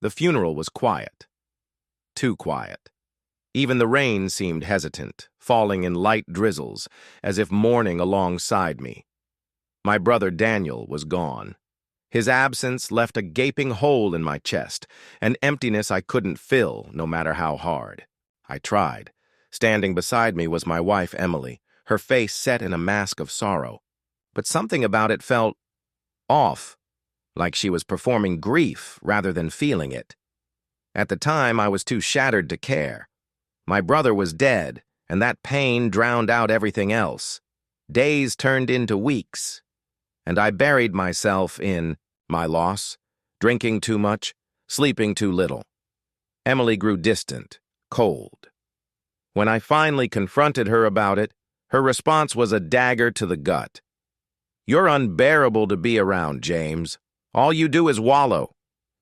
The funeral was quiet. Too quiet. Even the rain seemed hesitant, falling in light drizzles, as if mourning alongside me. My brother Daniel was gone. His absence left a gaping hole in my chest, an emptiness I couldn't fill, no matter how hard. I tried. Standing beside me was my wife, Emily, her face set in a mask of sorrow. But something about it felt off, like she was performing grief rather than feeling it. At the time, I was too shattered to care. My brother was dead, and that pain drowned out everything else. Days turned into weeks, and I buried myself in my loss, drinking too much, sleeping too little. Emily grew distant, cold. When I finally confronted her about it, her response was a dagger to the gut. "You're unbearable to be around, James. All you do is wallow.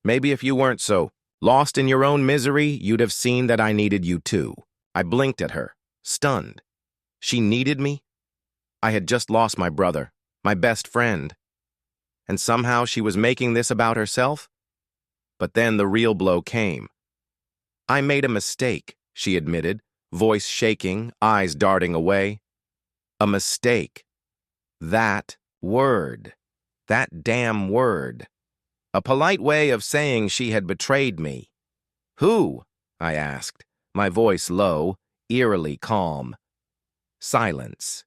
Maybe if you weren't so lost in your own misery, you'd have seen that I needed you too." I blinked at her, stunned. She needed me? I had just lost my brother, my best friend. And somehow she was making this about herself? But then the real blow came. "I made a mistake," she admitted, voice shaking, eyes darting away. A mistake. That word. That damn word. A polite way of saying she had betrayed me. "Who?" I asked, my voice low, eerily calm. Silence.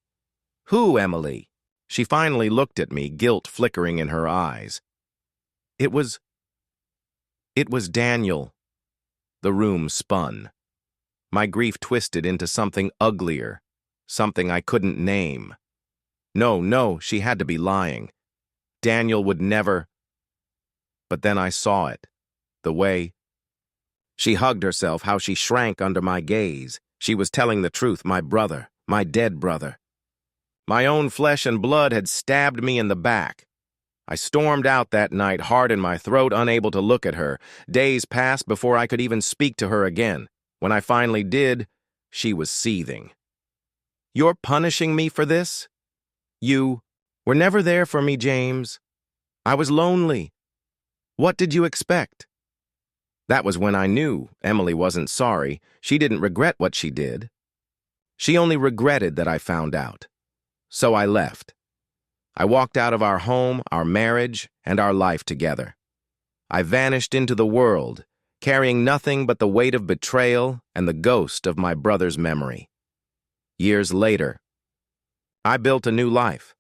"Who, Emily?" She finally looked at me, guilt flickering in her eyes. It was Daniel." The room spun. My grief twisted into something uglier, something I couldn't name. No, she had to be lying. Daniel would never. But then I saw it. The way she hugged herself, how she shrank under my gaze. She was telling the truth, my brother, my dead brother. My own flesh and blood had stabbed me in the back. I stormed out that night, heart in my throat, unable to look at her. Days passed before I could even speak to her again. When I finally did, she was seething. "You're punishing me for this? You were never there for me, James. I was lonely. What did you expect?" That was when I knew Emily wasn't sorry. She didn't regret what she did. She only regretted that I found out. So I left. I walked out of our home, our marriage, and our life together. I vanished into the world, carrying nothing but the weight of betrayal and the ghost of my brother's memory. Years later, I built a new life,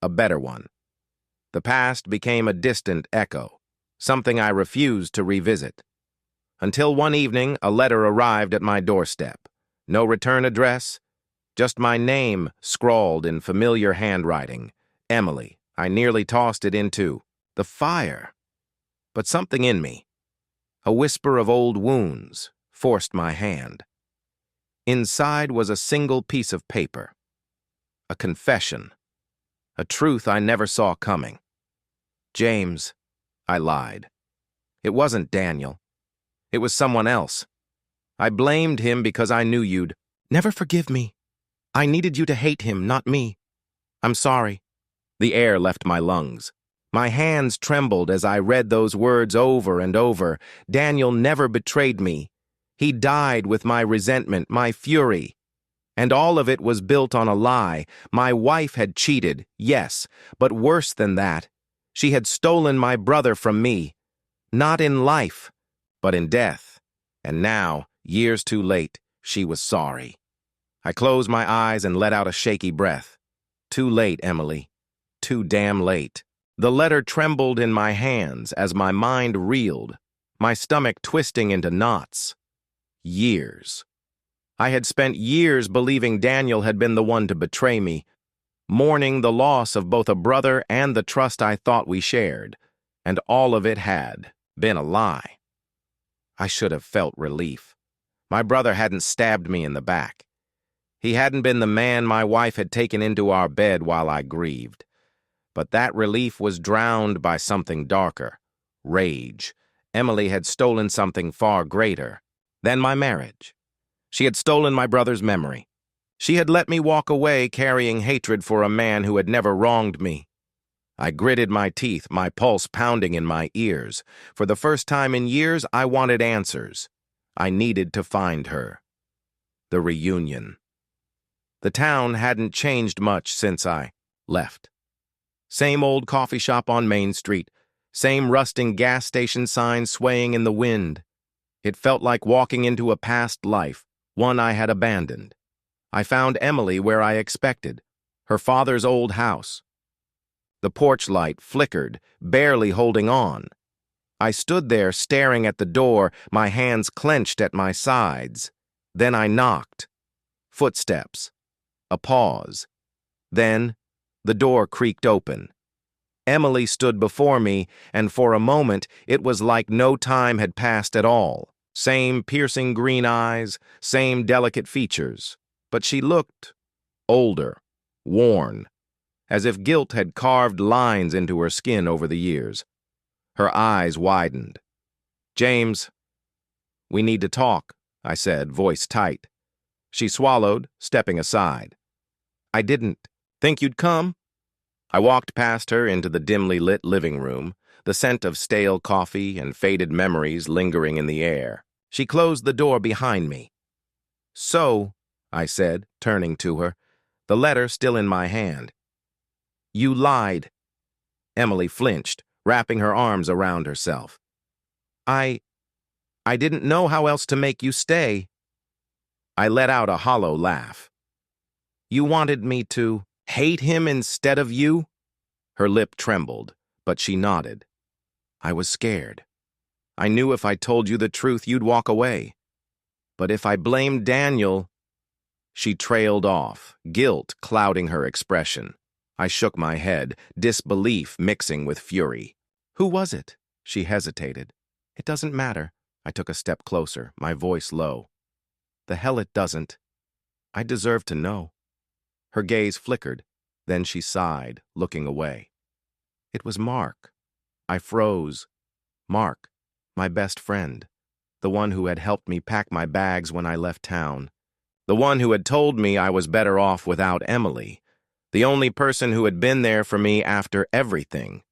a better one. The past became a distant echo, something I refused to revisit. Until one evening, a letter arrived at my doorstep. No return address, just my name scrawled in familiar handwriting. Emily. I nearly tossed it into the fire. But something in me, a whisper of old wounds, forced my hand. Inside was a single piece of paper. A confession. A truth I never saw coming. "James," I lied. "It wasn't Daniel. It was someone else. I blamed him because I knew you'd never forgive me. I needed you to hate him, not me. I'm sorry." The air left my lungs. My hands trembled as I read those words over and over. Daniel never betrayed me. He died with my resentment, my fury. And all of it was built on a lie. My wife had cheated, yes, but worse than that. She had stolen my brother from me. Not in life, but in death. And now, years too late, she was sorry. I closed my eyes and let out a shaky breath. Too late, Emily. Too damn late. The letter trembled in my hands as my mind reeled, my stomach twisting into knots. Years. I had spent years believing Daniel had been the one to betray me, mourning the loss of both a brother and the trust I thought we shared, and all of it had been a lie. I should have felt relief. My brother hadn't stabbed me in the back. He hadn't been the man my wife had taken into our bed while I grieved. But that relief was drowned by something darker, rage. Emily had stolen something far greater than my marriage. She had stolen my brother's memory. She had let me walk away carrying hatred for a man who had never wronged me. I gritted my teeth, my pulse pounding in my ears. For the first time in years, I wanted answers. I needed to find her. The reunion. The town hadn't changed much since I left. Same old coffee shop on Main Street, same rusting gas station sign swaying in the wind. It felt like walking into a past life, one I had abandoned. I found Emily where I expected, her father's old house. The porch light flickered, barely holding on. I stood there staring at the door, my hands clenched at my sides. Then I knocked. Footsteps. A pause. Then, the door creaked open. Emily stood before me, and for a moment it was like no time had passed at all. Same piercing green eyes, same delicate features. But she looked older, worn, as if guilt had carved lines into her skin over the years. Her eyes widened. "James, we need to talk," I said, voice tight. She swallowed, stepping aside. "I didn't think you'd come." I walked past her into the dimly lit living room, the scent of stale coffee and faded memories lingering in the air. She closed the door behind me. "So," I said, turning to her, the letter still in my hand. "You lied." Emily flinched, wrapping her arms around herself. I didn't know how else to make you stay." I let out a hollow laugh. "You wanted me to hate him instead of you?" Her lip trembled, but she nodded. "I was scared. I knew if I told you the truth, you'd walk away. But if I blamed Daniel—" She trailed off, guilt clouding her expression. I shook my head, disbelief mixing with fury. "Who was it?" She hesitated. "It doesn't matter." I took a step closer, my voice low. "The hell it doesn't. I deserve to know." Her gaze flickered, then she sighed, looking away. "It was Mark." I froze. Mark, my best friend, the one who had helped me pack my bags when I left town, the one who had told me I was better off without Emily, the only person who had been there for me after everything.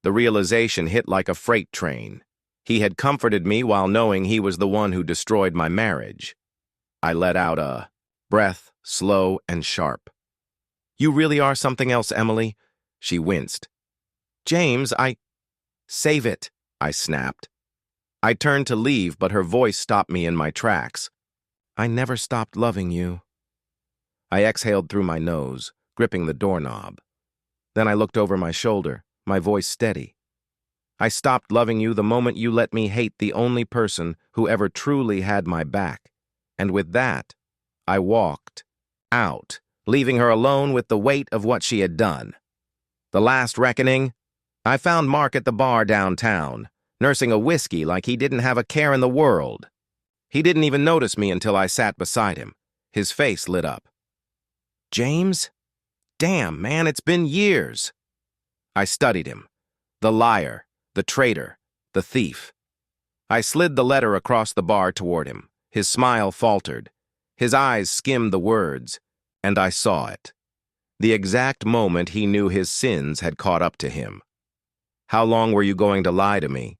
The realization hit like a freight train. He had comforted me while knowing he was the one who destroyed my marriage. I let out a breath, slow and sharp. "You really are something else, Emily." She winced. "James, Save it," I snapped. I turned to leave, but her voice stopped me in my tracks. "I never stopped loving you." I exhaled through my nose, gripping the doorknob. Then I looked over my shoulder, my voice steady. "I stopped loving you the moment you let me hate the only person who ever truly had my back." And with that, I walked out, leaving her alone with the weight of what she had done. The last reckoning? I found Mark at the bar downtown, nursing a whiskey like he didn't have a care in the world. He didn't even notice me until I sat beside him. His face lit up. "James? Damn, man, it's been years." I studied him. The liar, the traitor, the thief. I slid the letter across the bar toward him. His smile faltered. His eyes skimmed the words, and I saw it. The exact moment he knew his sins had caught up to him. "How long were you going to lie to me?"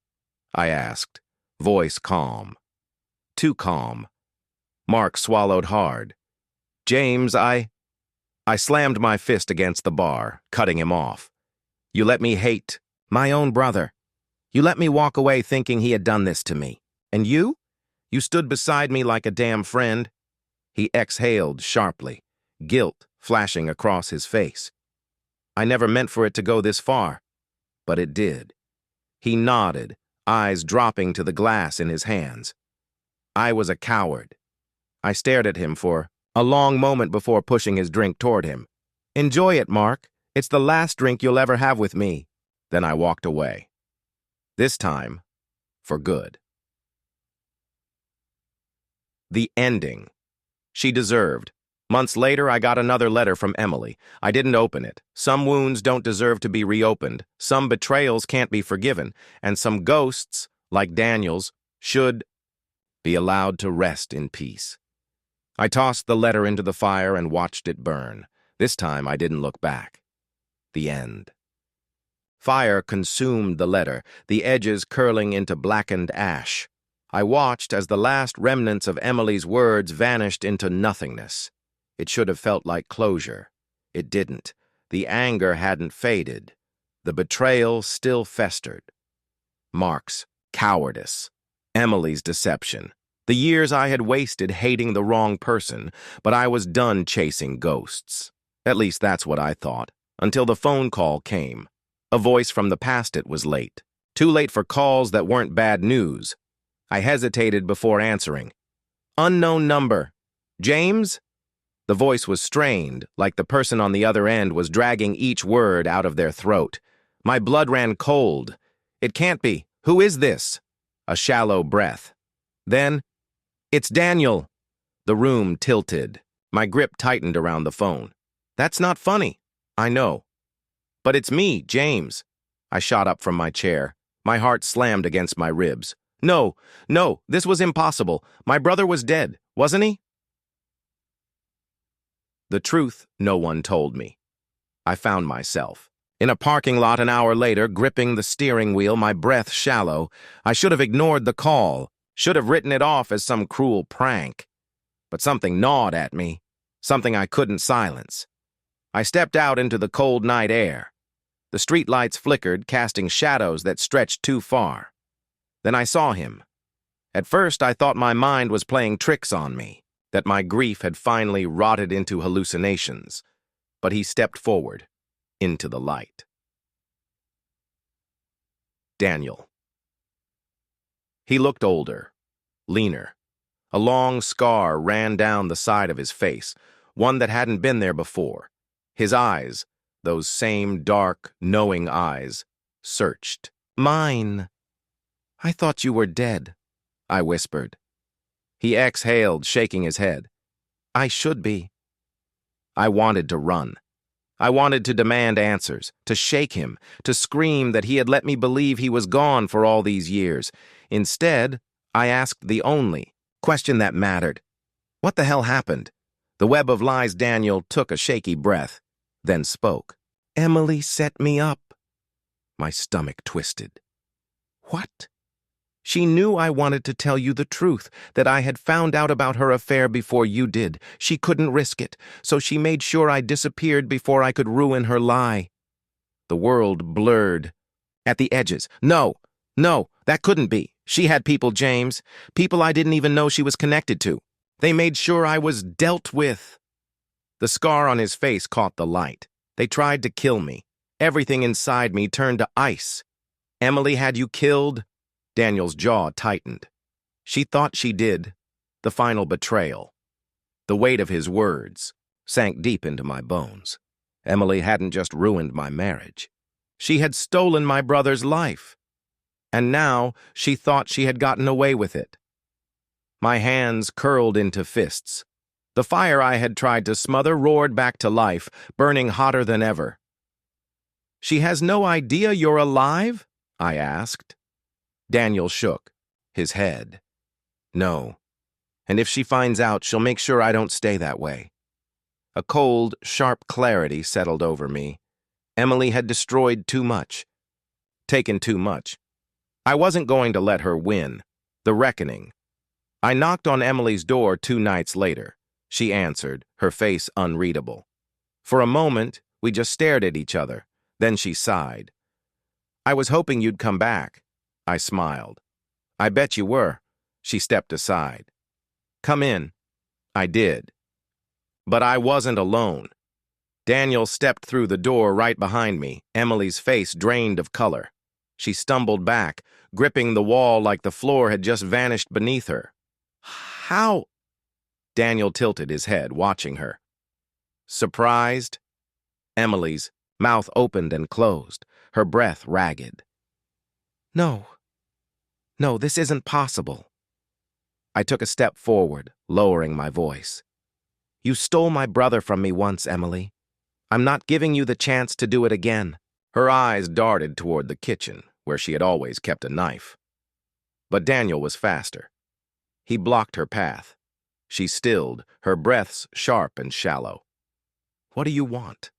I asked, voice calm. Too calm. Mark swallowed hard. "James, I slammed my fist against the bar, cutting him off. "You let me hate my own brother. You let me walk away thinking he had done this to me. And you? You stood beside me like a damn friend." He exhaled sharply, guilt flashing across his face. "I never meant for it to go this far, but it did." He nodded, eyes dropping to the glass in his hands. I was a coward. I stared at him for a long moment before pushing his drink toward him. "Enjoy it, Mark. It's the last drink you'll ever have with me." Then I walked away. This time, for good. The ending. She deserved. Months later, I got another letter from Emily. I didn't open it. Some wounds don't deserve to be reopened, some betrayals can't be forgiven, and some ghosts, like Daniel's, should be allowed to rest in peace. I tossed the letter into the fire and watched it burn. This time, I didn't look back. The end. Fire consumed the letter, the edges curling into blackened ash. I watched as the last remnants of Emily's words vanished into nothingness. It should have felt like closure. It didn't. The anger hadn't faded. The betrayal still festered. Mark's cowardice. Emily's deception. The years I had wasted hating the wrong person, but I was done chasing ghosts. At least that's what I thought, until the phone call came. A voice from the past. It was late. Too late for calls that weren't bad news. I hesitated before answering. Unknown number. James? The voice was strained, like the person on the other end was dragging each word out of their throat. My blood ran cold. It can't be. Who is this? A shallow breath. Then, it's Daniel. The room tilted. My grip tightened around the phone. That's not funny. I know. But it's me, James. I shot up from my chair. My heart slammed against my ribs. No, this was impossible. My brother was dead, wasn't he? The truth no one told me. I found myself in a parking lot an hour later, gripping the steering wheel, my breath shallow. I should have ignored the call, should have written it off as some cruel prank. But something gnawed at me, something I couldn't silence. I stepped out into the cold night air. The streetlights flickered, casting shadows that stretched too far. Then I saw him. At first, I thought my mind was playing tricks on me, that my grief had finally rotted into hallucinations. But he stepped forward, into the light. Daniel. He looked older, leaner. A long scar ran down the side of his face, one that hadn't been there before. His eyes, those same dark, knowing eyes, searched. Mine. I thought you were dead, I whispered. He exhaled, shaking his head. I should be. I wanted to run. I wanted to demand answers, to shake him, to scream that he had let me believe he was gone for all these years. Instead, I asked the only question that mattered. What the hell happened? The web of lies. Daniel took a shaky breath, then spoke. Emily set me up. My stomach twisted. What? She knew I wanted to tell you the truth, that I had found out about her affair before you did. She couldn't risk it, so she made sure I disappeared before I could ruin her lie. The world blurred at the edges. No, that couldn't be. She had people, James, people I didn't even know she was connected to. They made sure I was dealt with. The scar on his face caught the light. They tried to kill me. Everything inside me turned to ice. Emily had you killed? Daniel's jaw tightened. She thought she did. The final betrayal. The weight of his words sank deep into my bones. Emily hadn't just ruined my marriage. She had stolen my brother's life. And now she thought she had gotten away with it. My hands curled into fists. The fire I had tried to smother roared back to life, burning hotter than ever. She has no idea you're alive? I asked. Daniel shook his head. No. And if she finds out, she'll make sure I don't stay that way. A cold, sharp clarity settled over me. Emily had destroyed too much. Taken too much. I wasn't going to let her win. The reckoning. I knocked on Emily's door 2 nights later. She answered, her face unreadable. For a moment, we just stared at each other. Then she sighed. I was hoping you'd come back. I smiled. I bet you were. She stepped aside. Come in. I did. But I wasn't alone. Daniel stepped through the door right behind me, Emily's face drained of color. She stumbled back, gripping the wall like the floor had just vanished beneath her. How? Daniel tilted his head, watching her. Surprised? Emily's mouth opened and closed, her breath ragged. No, this isn't possible. I took a step forward, lowering my voice. You stole my brother from me once, Emily. I'm not giving you the chance to do it again. Her eyes darted toward the kitchen, where she had always kept a knife. But Daniel was faster. He blocked her path. She stilled, her breaths sharp and shallow. What do you want?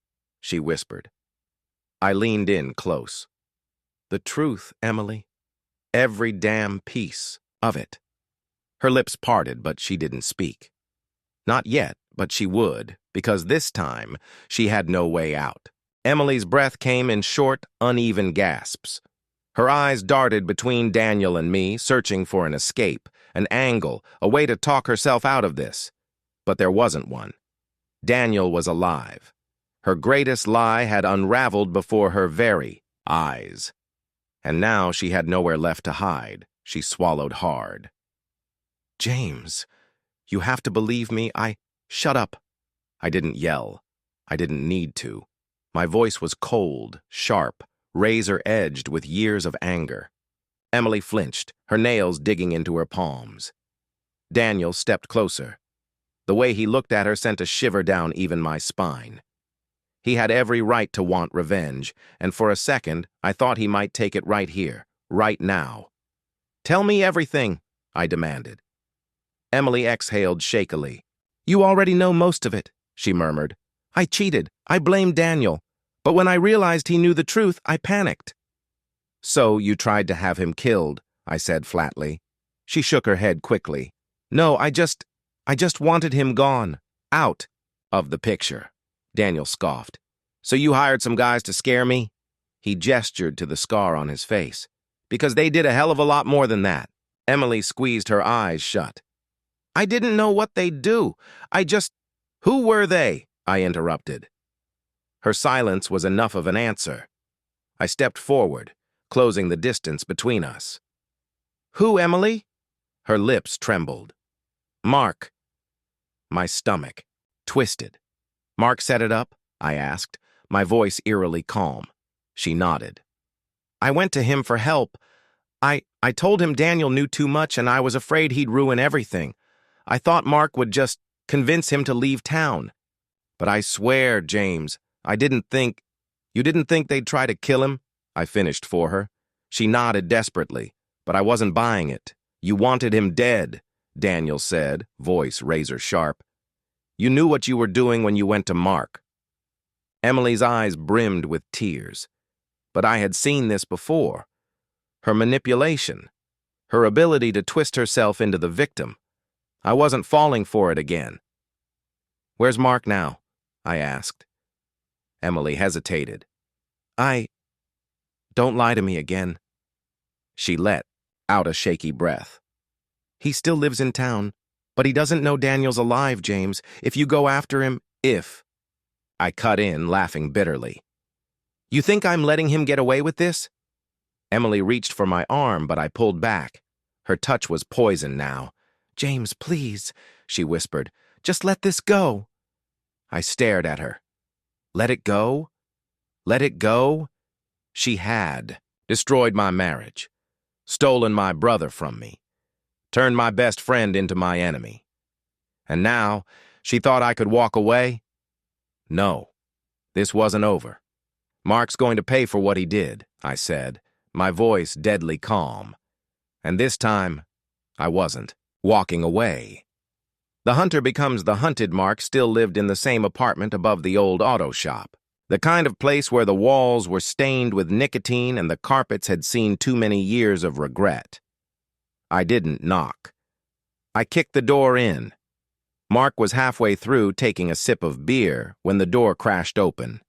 She whispered. I leaned in close. The truth, Emily. Every damn piece of it. Her lips parted, but she didn't speak. Not yet, but she would, because this time she had no way out. Emily's breath came in short, uneven gasps. Her eyes darted between Daniel and me, searching for an escape, an angle, a way to talk herself out of this. But there wasn't one. Daniel was alive. Her greatest lie had unraveled before her very eyes. And now she had nowhere left to hide. She swallowed hard. James, you have to believe me. Shut up. I didn't yell. I didn't need to. My voice was cold, sharp, razor-edged with years of anger. Emily flinched, her nails digging into her palms. Daniel stepped closer. The way he looked at her sent a shiver down even my spine. He had every right to want revenge, and for a second, I thought he might take it right here, right now. Tell me everything, I demanded. Emily exhaled shakily. You already know most of it, she murmured. I cheated. I blamed Daniel. But when I realized he knew the truth, I panicked. So you tried to have him killed, I said flatly. She shook her head quickly. No, I just wanted him gone. Out of the picture. Daniel scoffed. So you hired some guys to scare me? He gestured to the scar on his face. Because they did a hell of a lot more than that. Emily squeezed her eyes shut. I didn't know what they'd do. Who were they? I interrupted. Her silence was enough of an answer. I stepped forward, closing the distance between us. Who, Emily? Her lips trembled. Mark. My stomach twisted. Mark set it up? I asked, my voice eerily calm. She nodded. I went to him for help. I told him Daniel knew too much and I was afraid he'd ruin everything. I thought Mark would just convince him to leave town. But I swear, James, you didn't think they'd try to kill him? I finished for her. She nodded desperately, but I wasn't buying it. You wanted him dead, Daniel said, voice razor sharp. You knew what you were doing when you went to Mark. Emily's eyes brimmed with tears. But I had seen this before. Her manipulation. Her ability to twist herself into the victim. I wasn't falling for it again. Where's Mark now? I asked. Emily hesitated. Don't lie to me again. She let out a shaky breath. He still lives in town, but he doesn't know Daniel's alive, James. If you go after him, I cut in, laughing bitterly. You think I'm letting him get away with this? Emily reached for my arm, but I pulled back. Her touch was poison now. James, please, she whispered. Just let this go. I stared at her. Let it go? Let it go? She had destroyed my marriage, stolen my brother from me, turned my best friend into my enemy. And now, she thought I could walk away? No, this wasn't over. Mark's going to pay for what he did, I said, my voice deadly calm. And this time, I wasn't walking away. The hunter becomes the hunted Mark still lived in the same apartment above the old auto shop. The kind of place where the walls were stained with nicotine and the carpets had seen too many years of regret. I didn't knock. I kicked the door in. Mark was halfway through taking a sip of beer when the door crashed open.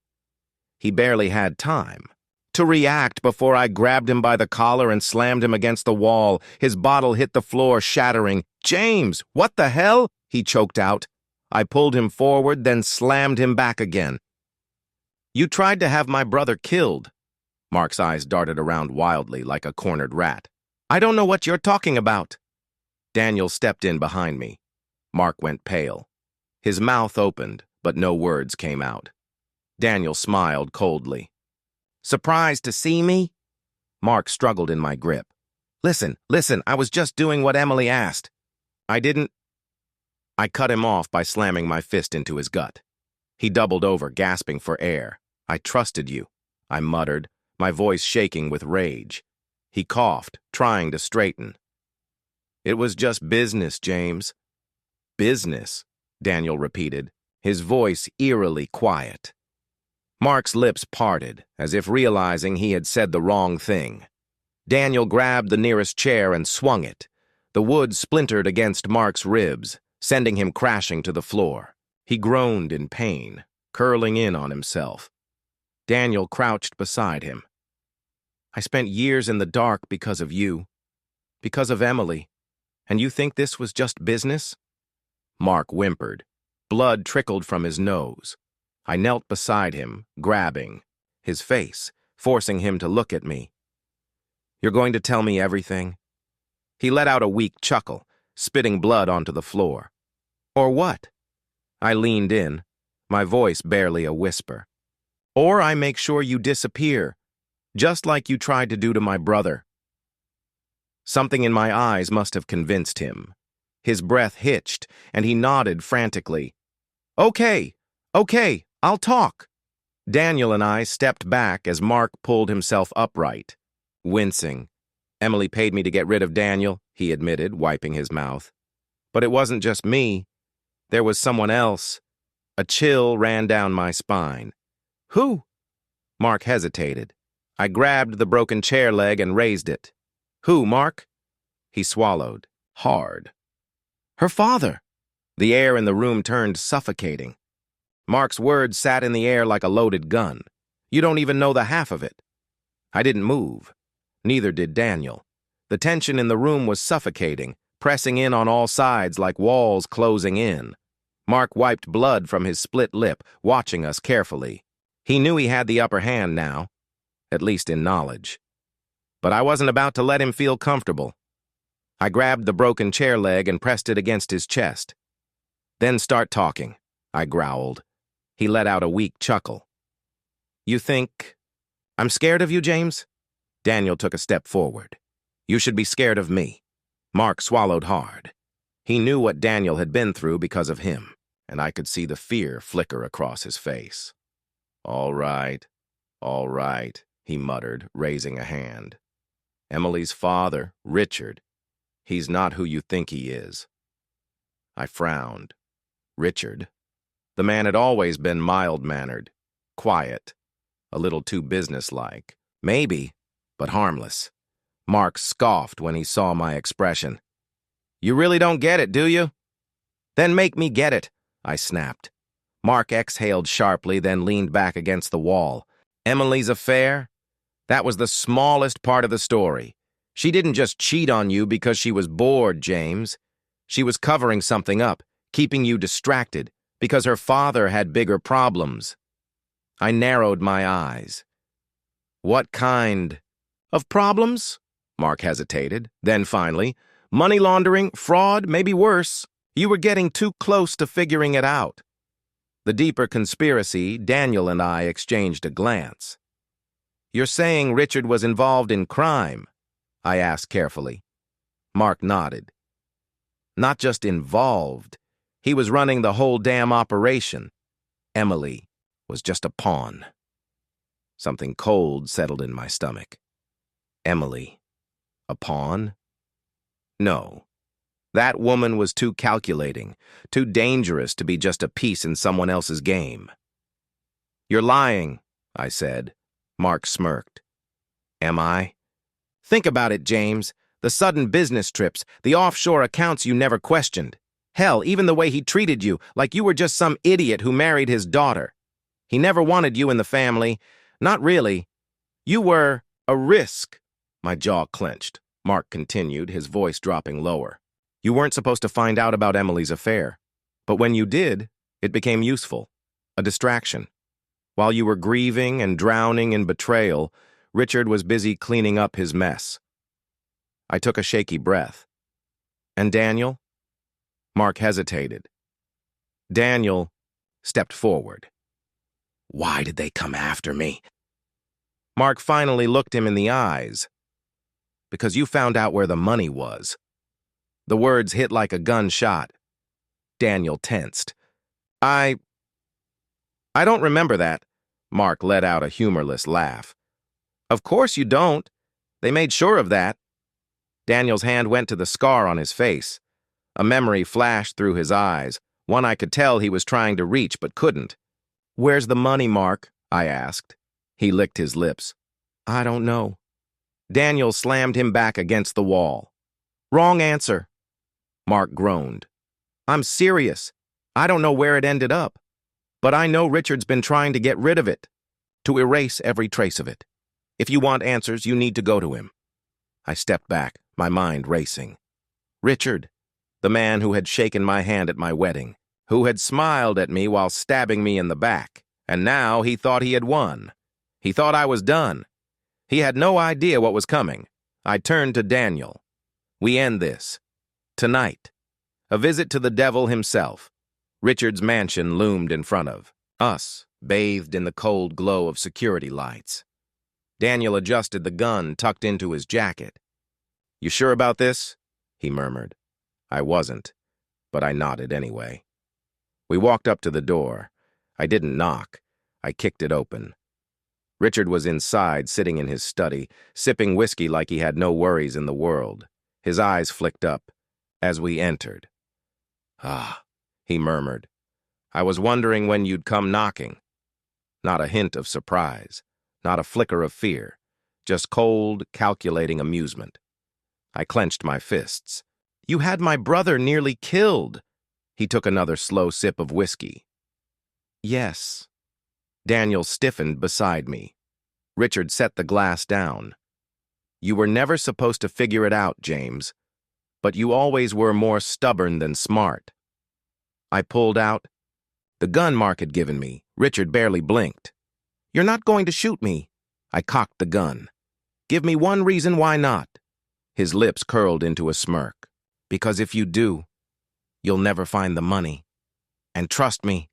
He barely had time to react before I grabbed him by the collar and slammed him against the wall. His bottle hit the floor, shattering. James, what the hell? He choked out. I pulled him forward, then slammed him back again. You tried to have my brother killed. Mark's eyes darted around wildly like a cornered rat. I don't know what you're talking about. Daniel stepped in behind me. Mark went pale. His mouth opened, but no words came out. Daniel smiled coldly. Surprised to see me? Mark struggled in my grip. Listen, I was just doing what Emily asked. I cut him off by slamming my fist into his gut. He doubled over, gasping for air. I trusted you, I muttered, my voice shaking with rage. He coughed, trying to straighten. It was just business, James. Business, Daniel repeated, his voice eerily quiet. Mark's lips parted, as if realizing he had said the wrong thing. Daniel grabbed the nearest chair and swung it. The wood splintered against Mark's ribs, sending him crashing to the floor. He groaned in pain, curling in on himself. Daniel crouched beside him. I spent years in the dark because of you, because of Emily, and you think this was just business? Mark whimpered. Blood trickled from his nose. I knelt beside him, grabbing his face, forcing him to look at me. You're going to tell me everything? He let out a weak chuckle, spitting blood onto the floor. Or what? I leaned in, my voice barely a whisper. Or I make sure you disappear, just like you tried to do to my brother. Something in my eyes must have convinced him. His breath hitched, and he nodded frantically. Okay, I'll talk. Daniel and I stepped back as Mark pulled himself upright, wincing. Emily paid me to get rid of Daniel, he admitted, wiping his mouth. But it wasn't just me. There was someone else. A chill ran down my spine. Who? Mark hesitated. I grabbed the broken chair leg and raised it. Who, Mark? He swallowed, hard. Her father. The air in the room turned suffocating. Mark's words sat in the air like a loaded gun. You don't even know the half of it. I didn't move. Neither did Daniel. The tension in the room was suffocating, pressing in on all sides like walls closing in. Mark wiped blood from his split lip, watching us carefully. He knew he had the upper hand now, at least in knowledge. But I wasn't about to let him feel comfortable. I grabbed the broken chair leg and pressed it against his chest. Then start talking, I growled. He let out a weak chuckle. You think I'm scared of you, James? Daniel took a step forward. You should be scared of me. Mark swallowed hard. He knew what Daniel had been through because of him, and I could see the fear flicker across his face. All right, he muttered, raising a hand. Emily's father, Richard. He's not who you think he is. I frowned. Richard? The man had always been mild-mannered, quiet, a little too businesslike. Maybe, but harmless. Mark scoffed when he saw my expression. You really don't get it, do you? Then make me get it, I snapped. Mark exhaled sharply, then leaned back against the wall. Emily's affair? That was the smallest part of the story. She didn't just cheat on you because she was bored, James. She was covering something up, keeping you distracted, because her father had bigger problems. I narrowed my eyes. What kind of problems? Mark hesitated. Then finally, money laundering, fraud, maybe worse. You were getting too close to figuring it out. The deeper conspiracy, Daniel and I exchanged a glance. You're saying Richard was involved in crime? I asked carefully. Mark nodded. Not just involved. He was running the whole damn operation. Emily was just a pawn. Something cold settled in my stomach. Emily. A pawn? No. That woman was too calculating, too dangerous to be just a piece in someone else's game. You're lying, I said. Mark smirked. Am I? Think about it, James. The sudden business trips, the offshore accounts you never questioned. Hell, even the way he treated you, like you were just some idiot who married his daughter. He never wanted you in the family. Not really. You were a risk. My jaw clenched. Mark continued, his voice dropping lower. You weren't supposed to find out about Emily's affair. But when you did, it became useful. A distraction. While you were grieving and drowning in betrayal, Richard was busy cleaning up his mess. I took a shaky breath. And Daniel? Mark hesitated. Daniel stepped forward. Why did they come after me? Mark finally looked him in the eyes. Because you found out where the money was. The words hit like a gunshot. Daniel tensed. I don't remember that. Mark let out a humorless laugh. Of course you don't. They made sure of that. Daniel's hand went to the scar on his face. A memory flashed through his eyes, one I could tell he was trying to reach but couldn't. Where's the money, Mark? I asked. He licked his lips. I don't know. Daniel slammed him back against the wall. Wrong answer. Mark groaned. I'm serious. I don't know where it ended up. But I know Richard's been trying to get rid of it, to erase every trace of it. If you want answers, you need to go to him. I stepped back, my mind racing. Richard, the man who had shaken my hand at my wedding, who had smiled at me while stabbing me in the back, and now he thought he had won. He thought I was done. He had no idea what was coming. I turned to Daniel. We end this. Tonight. A visit to the devil himself. Richard's mansion loomed in front of us, bathed in the cold glow of security lights. Daniel adjusted the gun tucked into his jacket. You sure about this? He murmured. I wasn't, but I nodded anyway. We walked up to the door. I didn't knock. I kicked it open. Richard was inside, sitting in his study, sipping whiskey like he had no worries in the world. His eyes flicked up as we entered. Ah, he murmured. I was wondering when you'd come knocking. Not a hint of surprise, not a flicker of fear, just cold, calculating amusement. I clenched my fists. You had my brother nearly killed. He took another slow sip of whiskey. Yes. Daniel stiffened beside me. Richard set the glass down. You were never supposed to figure it out, James, but you always were more stubborn than smart. I pulled out. The gun Mark had given me. Richard barely blinked. You're not going to shoot me. I cocked the gun. Give me one reason why not. His lips curled into a smirk. Because if you do, you'll never find the money. And trust me,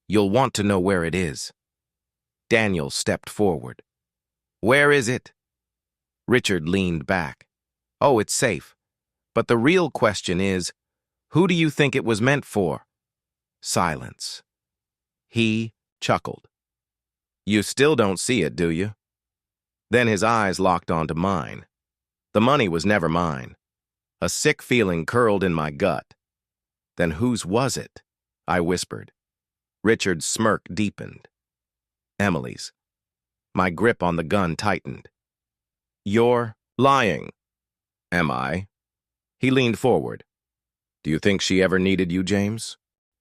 you'll want to know where it is. Daniel stepped forward. Where is it? Richard leaned back. Oh, it's safe. But the real question is, who do you think it was meant for? Silence. He chuckled. You still don't see it, do you? Then his eyes locked onto mine. The money was never mine. A sick feeling curled in my gut. Then whose was it? I whispered. Richard's smirk deepened. Emily's. My grip on the gun tightened. You're lying. Am I? He leaned forward. Do you think she ever needed you, James?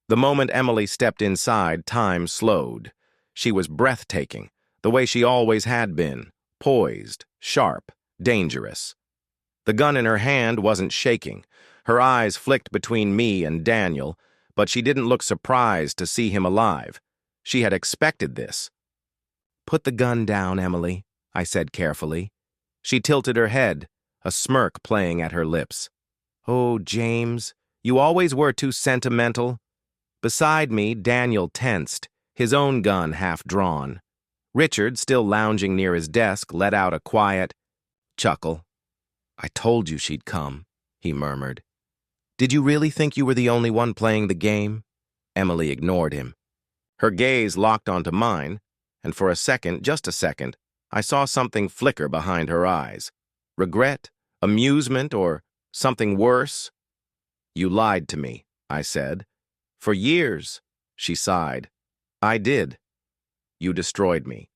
The moment Emily stepped inside, time slowed. She was breathtaking, the way she always had been, poised, sharp, dangerous. The gun in her hand wasn't shaking. Her eyes flicked between me and Daniel, but she didn't look surprised to see him alive. She had expected this. Put the gun down, Emily, I said carefully. She tilted her head, a smirk playing at her lips. Oh, James, you always were too sentimental. Beside me, Daniel tensed, his own gun half drawn. Richard, still lounging near his desk, let out a quiet chuckle. I told you she'd come, he murmured. Did you really think you were the only one playing the game? Emily ignored him. Her gaze locked onto mine, and for a second, just a second, I saw something flicker behind her eyes. Regret, amusement, or something worse? You lied to me, I said. For years, she sighed. I did. You destroyed me.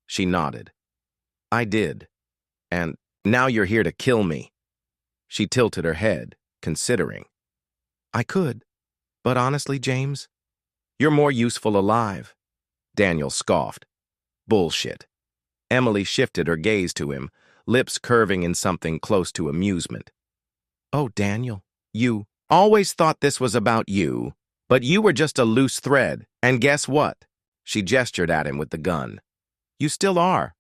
She nodded. I did. And now you're here to kill me. She tilted her head, considering. I could, but honestly, James, you're more useful alive. Daniel scoffed. Bullshit. Emily shifted her gaze to him, lips curving in something close to amusement. Oh, Daniel, you always thought this was about you, but you were just a loose thread, and guess what? She gestured at him with the gun. You still are.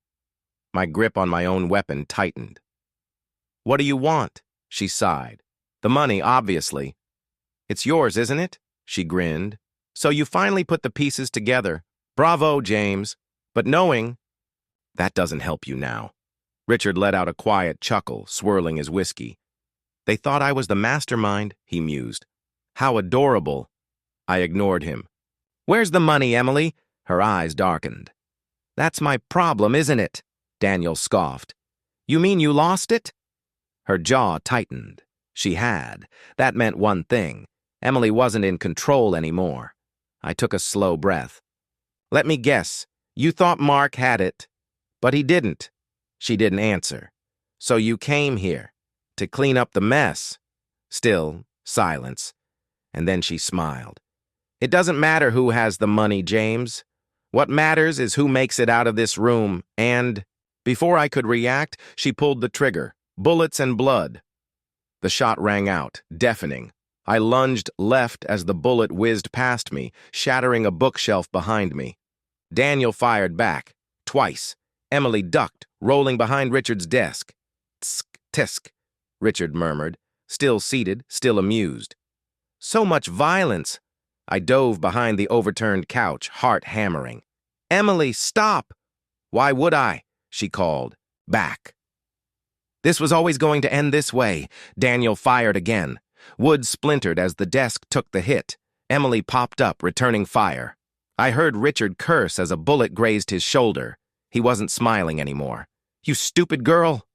My grip on my own weapon tightened. What do you want? She sighed. The money, obviously. It's yours, isn't it? She grinned. So you finally put the pieces together. Bravo, James. But knowing, that doesn't help you now. Richard let out a quiet chuckle, swirling his whiskey. They thought I was the mastermind, he mused. How adorable. I ignored him. Where's the money, Emily? Her eyes darkened. That's my problem, isn't it? Daniel scoffed. You mean you lost it? Her jaw tightened. She had. That meant one thing. Emily wasn't in control anymore. I took a slow breath. Let me guess. You thought Mark had it, but he didn't. She didn't answer. So you came here to clean up the mess. Still, silence. And then she smiled. It doesn't matter who has the money, James. What matters is who makes it out of this room, and before I could react, she pulled the trigger. Bullets and blood. The shot rang out, deafening. I lunged left as the bullet whizzed past me, shattering a bookshelf behind me. Daniel fired back, twice. Emily ducked, rolling behind Richard's desk. Tsk, tisk, Richard murmured, still seated, still amused. So much violence. I dove behind the overturned couch, heart hammering. Emily, stop! Why would I? She called. Back. This was always going to end this way. Daniel fired again. Wood splintered as the desk took the hit. Emily popped up, returning fire. I heard Richard curse as a bullet grazed his shoulder. He wasn't smiling anymore. You stupid girl!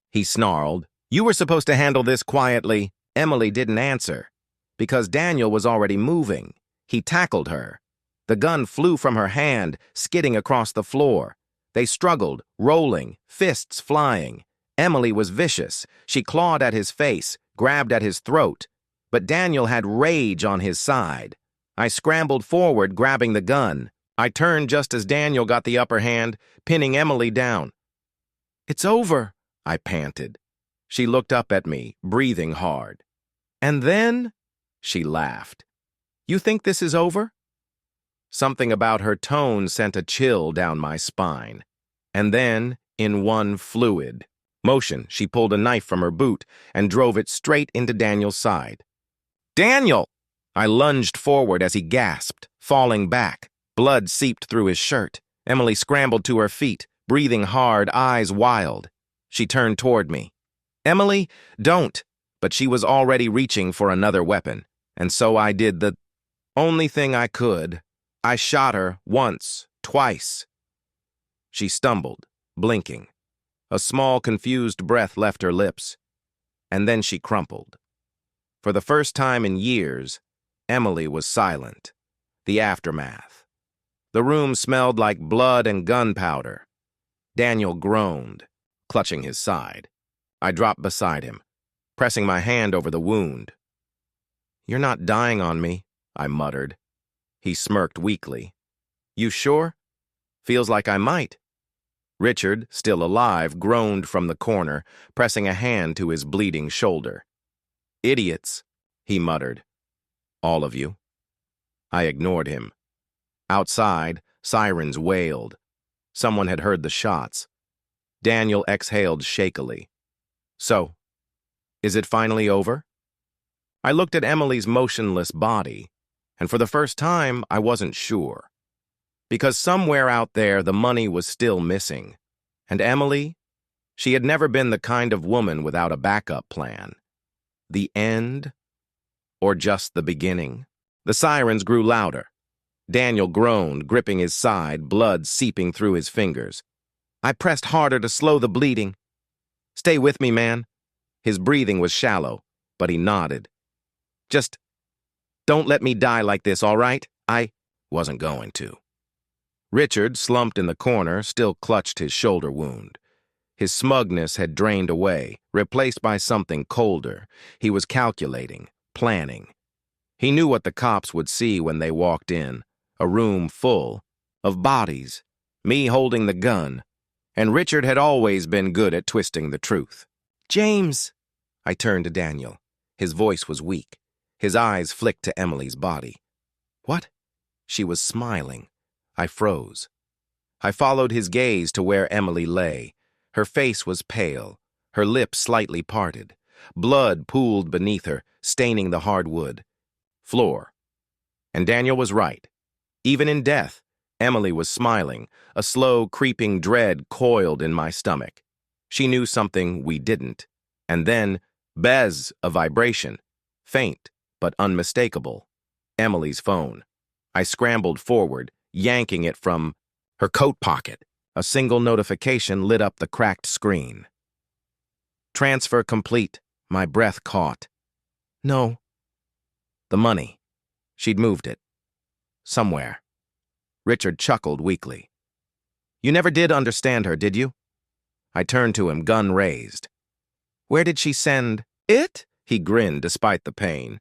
He snarled. You were supposed to handle this quietly. Emily didn't answer. Because Daniel was already moving. He tackled her. The gun flew from her hand, skidding across the floor. They struggled, rolling, fists flying. Emily was vicious. She clawed at his face, grabbed at his throat. But Daniel had rage on his side. I scrambled forward, grabbing the gun. I turned just as Daniel got the upper hand, pinning Emily down. It's over, I panted. She looked up at me, breathing hard. And then, she laughed. You think this is over? Something about her tone sent a chill down my spine. And then, in one fluid motion, she pulled a knife from her boot and drove it straight into Daniel's side. Daniel! I lunged forward as he gasped, falling back. Blood seeped through his shirt. Emily scrambled to her feet, breathing hard, eyes wild. She turned toward me. Emily, don't! But she was already reaching for another weapon, and so I did the only thing I could. I shot her once, twice. She stumbled, blinking. A small, confused breath left her lips, and then she crumpled. For the first time in years, Emily was silent. The aftermath. The room smelled like blood and gunpowder. Daniel groaned, clutching his side. I dropped beside him, pressing my hand over the wound. You're not dying on me, I muttered. He smirked weakly. You sure? Feels like I might. Richard, still alive, groaned from the corner, pressing a hand to his bleeding shoulder. Idiots, he muttered. All of you. I ignored him. Outside, sirens wailed. Someone had heard the shots. Daniel exhaled shakily. So, is it finally over? I looked at Emily's motionless body, and for the first time, I wasn't sure. Because somewhere out there, the money was still missing. And Emily, she had never been the kind of woman without a backup plan. The end? Or just the beginning? The sirens grew louder. Daniel groaned, gripping his side, blood seeping through his fingers. I pressed harder to slow the bleeding. Stay with me, man. His breathing was shallow, but he nodded. Just don't let me die like this, all right? I wasn't going to. Richard, slumped in the corner, still clutched his shoulder wound. His smugness had drained away, replaced by something colder. He was calculating, planning. He knew what the cops would see when they walked in, a room full of bodies, me holding the gun, and Richard had always been good at twisting the truth. James! I turned to Daniel. His voice was weak. His eyes flicked to Emily's body. What? She was smiling. I froze. I followed his gaze to where Emily lay. Her face was pale, her lips slightly parted. Blood pooled beneath her, staining the hard wood floor. And Daniel was right. Even in death, Emily was smiling. A slow, creeping dread coiled in my stomach. She knew something we didn't. And then, bezz, a vibration. Faint, but unmistakable. Emily's phone. I scrambled forward, yanking it from her coat pocket. A single notification lit up the cracked screen. Transfer complete. My breath caught. No. The money. She'd moved it. Somewhere. Richard chuckled weakly. You never did understand her, did you? I turned to him, gun raised. Where did she send it? He grinned despite the pain.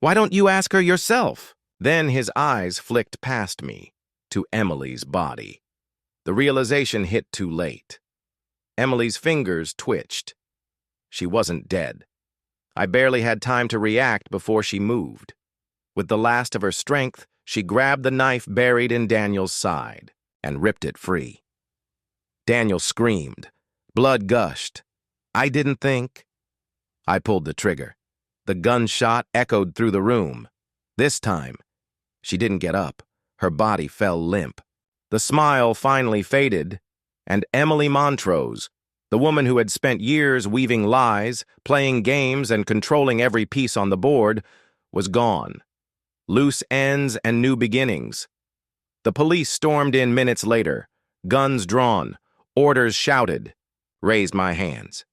Why don't you ask her yourself? Then his eyes flicked past me to Emily's body. The realization hit too late. Emily's fingers twitched. She wasn't dead. I barely had time to react before she moved. With the last of her strength, she grabbed the knife buried in Daniel's side and ripped it free. Daniel screamed. Blood gushed. I didn't think. I pulled the trigger. The gunshot echoed through the room. This time, she didn't get up. Her body fell limp. The smile finally faded, and Emily Montrose, the woman who had spent years weaving lies, playing games, and controlling every piece on the board, was gone. Loose ends and new beginnings. The police stormed in minutes later, guns drawn, orders shouted. Raised my hands.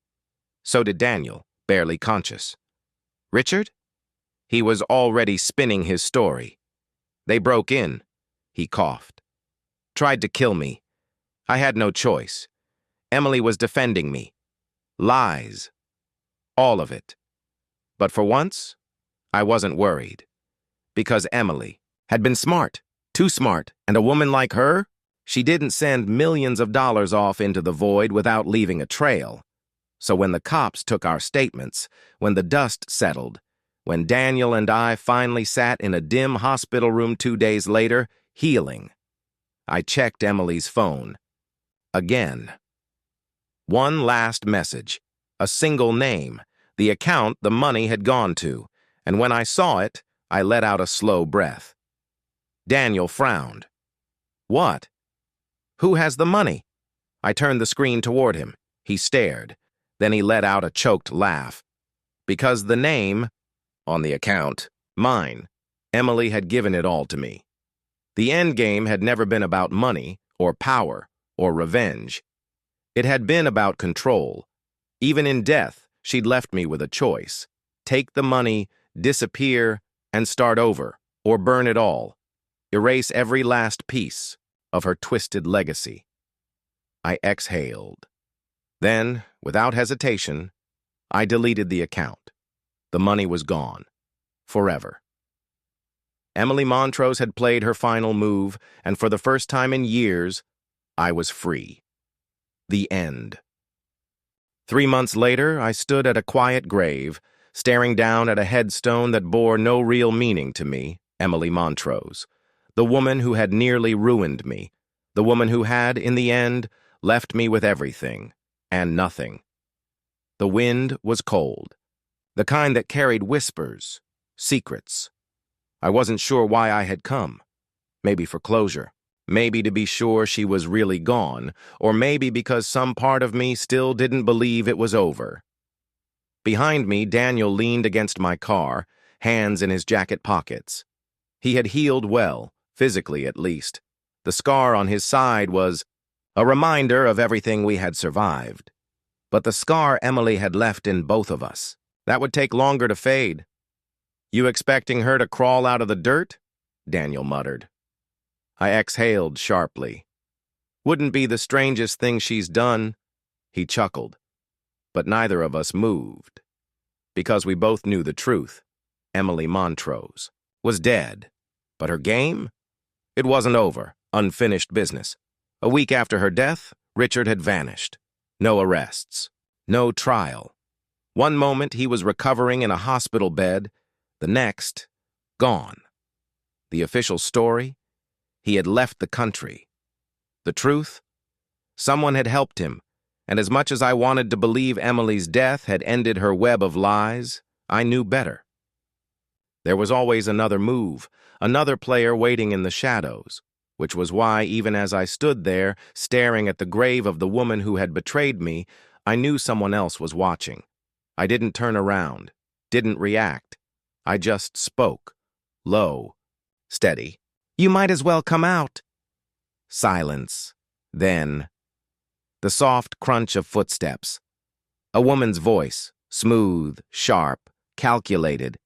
So did Daniel, barely conscious. Richard? He was already spinning his story. They broke in. He coughed. Tried to kill me. I had no choice. Emily was defending me. Lies. All of it. But for once, I wasn't worried. Because Emily had been smart, too smart, and a woman like her, she didn't send millions of dollars off into the void without leaving a trail. So when the cops took our statements, when the dust settled, when Daniel and I finally sat in a dim hospital room 2 days later, healing, I checked Emily's phone. Again. One last message, a single name, the account the money had gone to, and when I saw it, I let out a slow breath. Daniel frowned. What? Who has the money? I turned the screen toward him. He stared. Then he let out a choked laugh. Because the name, on the account, mine, Emily had given it all to me. The end game had never been about money, or power, or revenge. It had been about control. Even in death, she'd left me with a choice. Take the money, disappear, and start over, or burn it all. Erase every last piece of her twisted legacy. I exhaled. Then, without hesitation, I deleted the account. The money was gone. Forever. Emily Montrose had played her final move, and for the first time in years, I was free. The end. 3 months later, I stood at a quiet grave, staring down at a headstone that bore no real meaning to me, Emily Montrose, the woman who had nearly ruined me, the woman who had, in the end, left me with everything and nothing. The wind was cold, the kind that carried whispers, secrets. I wasn't sure why I had come. Maybe for closure. Maybe to be sure she was really gone, or maybe because some part of me still didn't believe it was over. Behind me, Daniel leaned against my car, hands in his jacket pockets. He had healed well, physically at least. The scar on his side was a reminder of everything we had survived. But the scar Emily had left in both of us, that would take longer to fade. You expecting her to crawl out of the dirt? Daniel muttered. I exhaled sharply. Wouldn't be the strangest thing she's done, he chuckled. But neither of us moved. Because we both knew the truth. Emily Montrose was dead. But her game? It wasn't over. Unfinished business. A week after her death, Richard had vanished. No arrests. No trial. One moment he was recovering in a hospital bed, the next, gone. The official story? He had left the country. The truth? Someone had helped him, and as much as I wanted to believe Emily's death had ended her web of lies, I knew better. There was always another move, another player waiting in the shadows, which was why, even as I stood there, staring at the grave of the woman who had betrayed me, I knew someone else was watching. I didn't turn around, didn't react. I just spoke, low, steady. You might as well come out. Silence. Then, the soft crunch of footsteps. A woman's voice, smooth, sharp, calculated.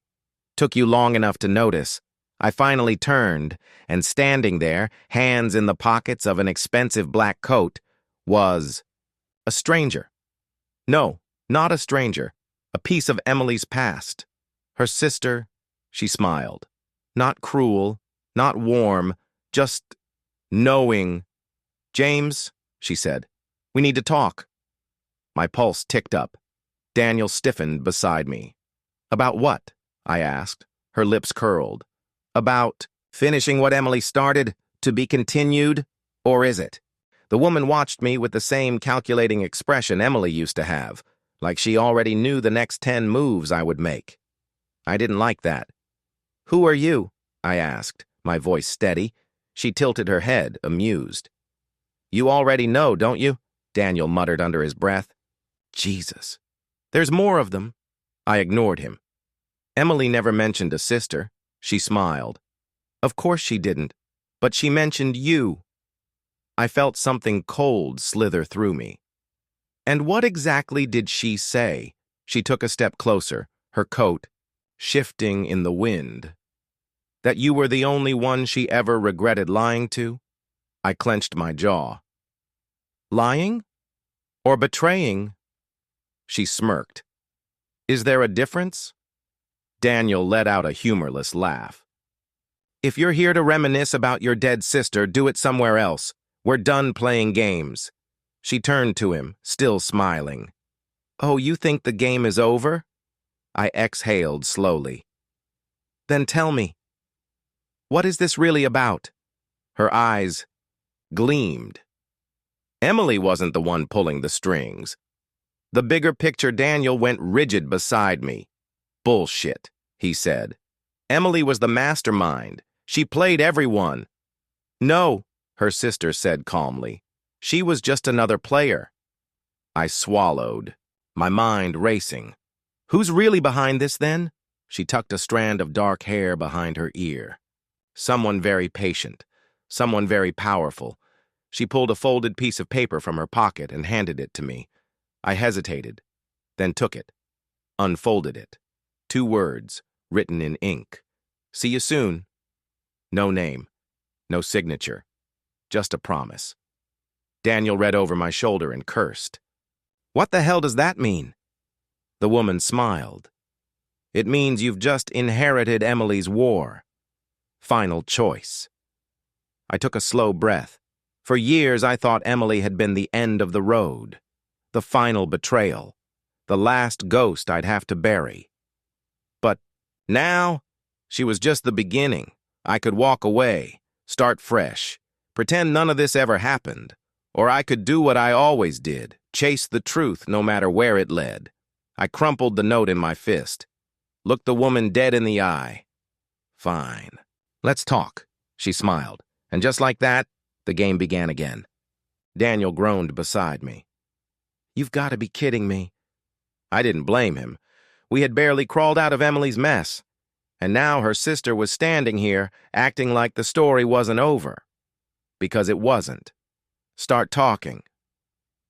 Took you long enough to notice. I finally turned, and standing there, hands in the pockets of an expensive black coat, was a stranger. No, not a stranger. A piece of Emily's past. Her sister, she smiled. Not cruel, not warm, just knowing. "James," she said, "we need to talk." My pulse ticked up. Daniel stiffened beside me. "About what?" I asked. Her lips curled. "About finishing what Emily started, to be continued, or is it?" The woman watched me with the same calculating expression Emily used to have, like she already knew the next 10 moves I would make. I didn't like that. "Who are you?" I asked, my voice steady. She tilted her head, amused. "You already know, don't you?" Daniel muttered under his breath. Jesus. "There's more of them." I ignored him. "Emily never mentioned a sister." She smiled. "Of course she didn't, but she mentioned you." I felt something cold slither through me. "And what exactly did she say?" She took a step closer, her coat shifting in the wind. "That you were the only one she ever regretted lying to?" I clenched my jaw. "Lying? Or betraying?" She smirked. "Is there a difference?" Daniel let out a humorless laugh. "If you're here to reminisce about your dead sister, do it somewhere else. We're done playing games." She turned to him, still smiling. "Oh, you think the game is over?" I exhaled slowly. "Then tell me, what is this really about?" Her eyes gleamed. Emily wasn't the one pulling the strings. The bigger picture Daniel went rigid beside me. "Bullshit," he said. "Emily was the mastermind. She played everyone." "No," her sister said calmly. "She was just another player." I swallowed, my mind racing. "Who's really behind this, then?" She tucked a strand of dark hair behind her ear. "Someone very patient. Someone very powerful." She pulled a folded piece of paper from her pocket and handed it to me. I hesitated, then took it, unfolded it. 2 words, written in ink. "See you soon." No name, no signature, just a promise. Daniel read over my shoulder and cursed. "What the hell does that mean?" The woman smiled. "It means you've just inherited Emily's war. Final choice." I took a slow breath. For years I thought Emily had been the end of the road, the final betrayal, the last ghost I'd have to bury. But now, she was just the beginning. I could walk away, start fresh, pretend none of this ever happened. Or I could do what I always did, chase the truth no matter where it led. I crumpled the note in my fist, looked the woman dead in the eye. "Fine. Let's talk," she smiled. And just like that, the game began again. Daniel groaned beside me. "You've got to be kidding me." I didn't blame him. We had barely crawled out of Emily's mess. And now her sister was standing here, acting like the story wasn't over. Because it wasn't. "Start talking,"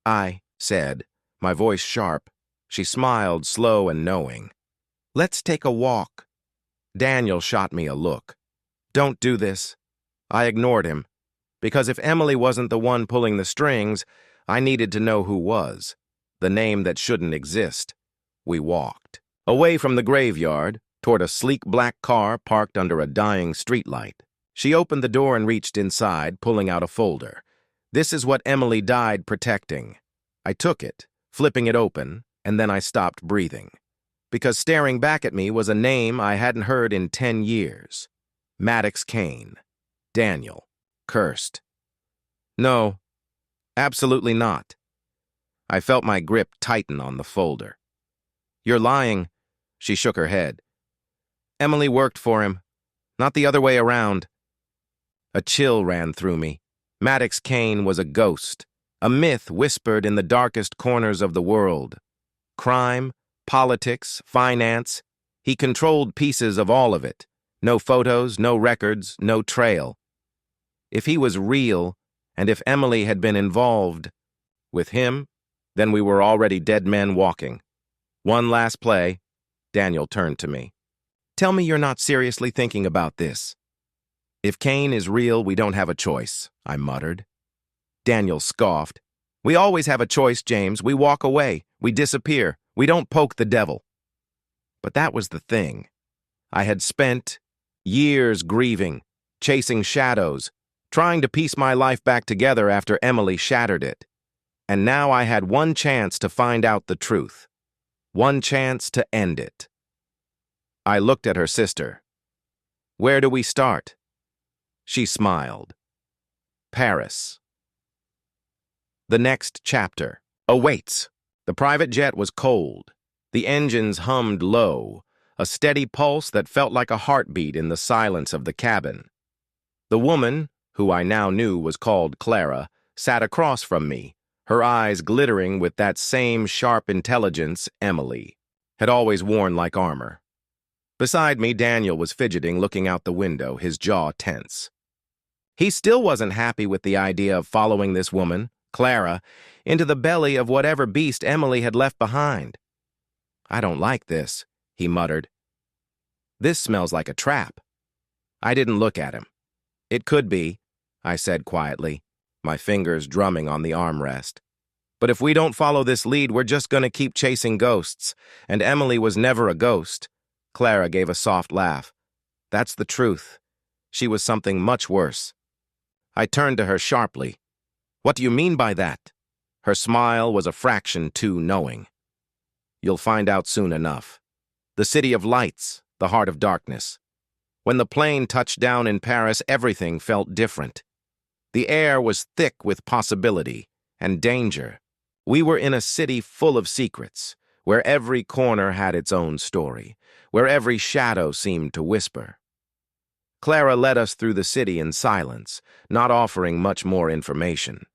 I said, my voice sharp. She smiled, slow and knowing. "Let's take a walk." Daniel shot me a look. "Don't do this." I ignored him. Because if Emily wasn't the one pulling the strings, I needed to know who was. The name that shouldn't exist. We walked. Away from the graveyard, toward a sleek black car parked under a dying streetlight. She opened the door and reached inside, pulling out a folder. "This is what Emily died protecting." I took it, flipping it open, and then I stopped breathing. Because staring back at me was a name I hadn't heard in 10 years. Maddox Kane. Daniel. Cursed. No, absolutely not. I felt my grip tighten on the folder. "You're lying." She shook her head. "Emily worked for him, not the other way around." A chill ran through me. Maddox Kane was a ghost, a myth whispered in the darkest corners of the world. Crime, politics, finance. He controlled pieces of all of it. No photos, no records, no trail. If he was real, and if Emily had been involved with him, then we were already dead men walking. One last play. Daniel turned to me. "Tell me you're not seriously thinking about this." If Cain is real, we don't have a choice, I muttered. Daniel scoffed. We always have a choice, James. We walk away. We disappear. We don't poke the devil. But that was the thing. I had spent years grieving, chasing shadows, trying to piece my life back together after Emily shattered it. And now I had one chance to find out the truth. One chance to end it. I looked at her sister. Where do we start? She smiled. Paris. The next chapter awaits. The private jet was cold. The engines hummed low, a steady pulse that felt like a heartbeat in the silence of the cabin. The woman, who I now knew was called Clara, sat across from me, her eyes glittering with that same sharp intelligence Emily had always worn like armor. Beside me, Daniel was fidgeting, looking out the window, his jaw tense. He still wasn't happy with the idea of following this woman, Clara, into the belly of whatever beast Emily had left behind. I don't like this, he muttered. This smells like a trap. I didn't look at him. It could be, I said quietly, my fingers drumming on the armrest. But if we don't follow this lead, we're just going to keep chasing ghosts, and Emily was never a ghost. Clara gave a soft laugh. That's the truth. She was something much worse. I turned to her sharply. What do you mean by that? Her smile was a fraction too knowing. You'll find out soon enough. The city of lights, the heart of darkness. When the plane touched down in Paris, everything felt different. The air was thick with possibility and danger. We were in a city full of secrets, where every corner had its own story, where every shadow seemed to whisper. Clara led us through the city in silence, not offering much more information.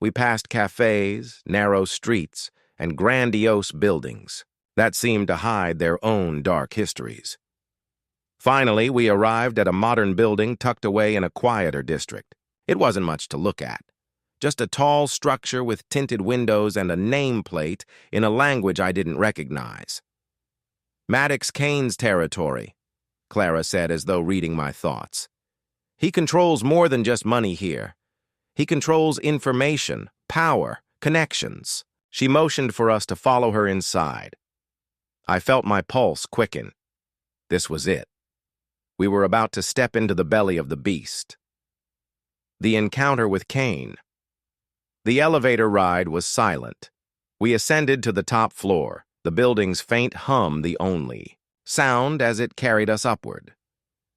We passed cafes, narrow streets, and grandiose buildings that seemed to hide their own dark histories. Finally, we arrived at a modern building tucked away in a quieter district. It wasn't much to look at. Just a tall structure with tinted windows and a nameplate in a language I didn't recognize. Maddox Cain's territory, Clara said as though reading my thoughts. He controls more than just money here. He controls information, power, connections. She motioned for us to follow her inside. I felt my pulse quicken. This was it. We were about to step into the belly of the beast. The encounter with Cain. The elevator ride was silent. We ascended to the top floor, the building's faint hum the only sound as it carried us upward.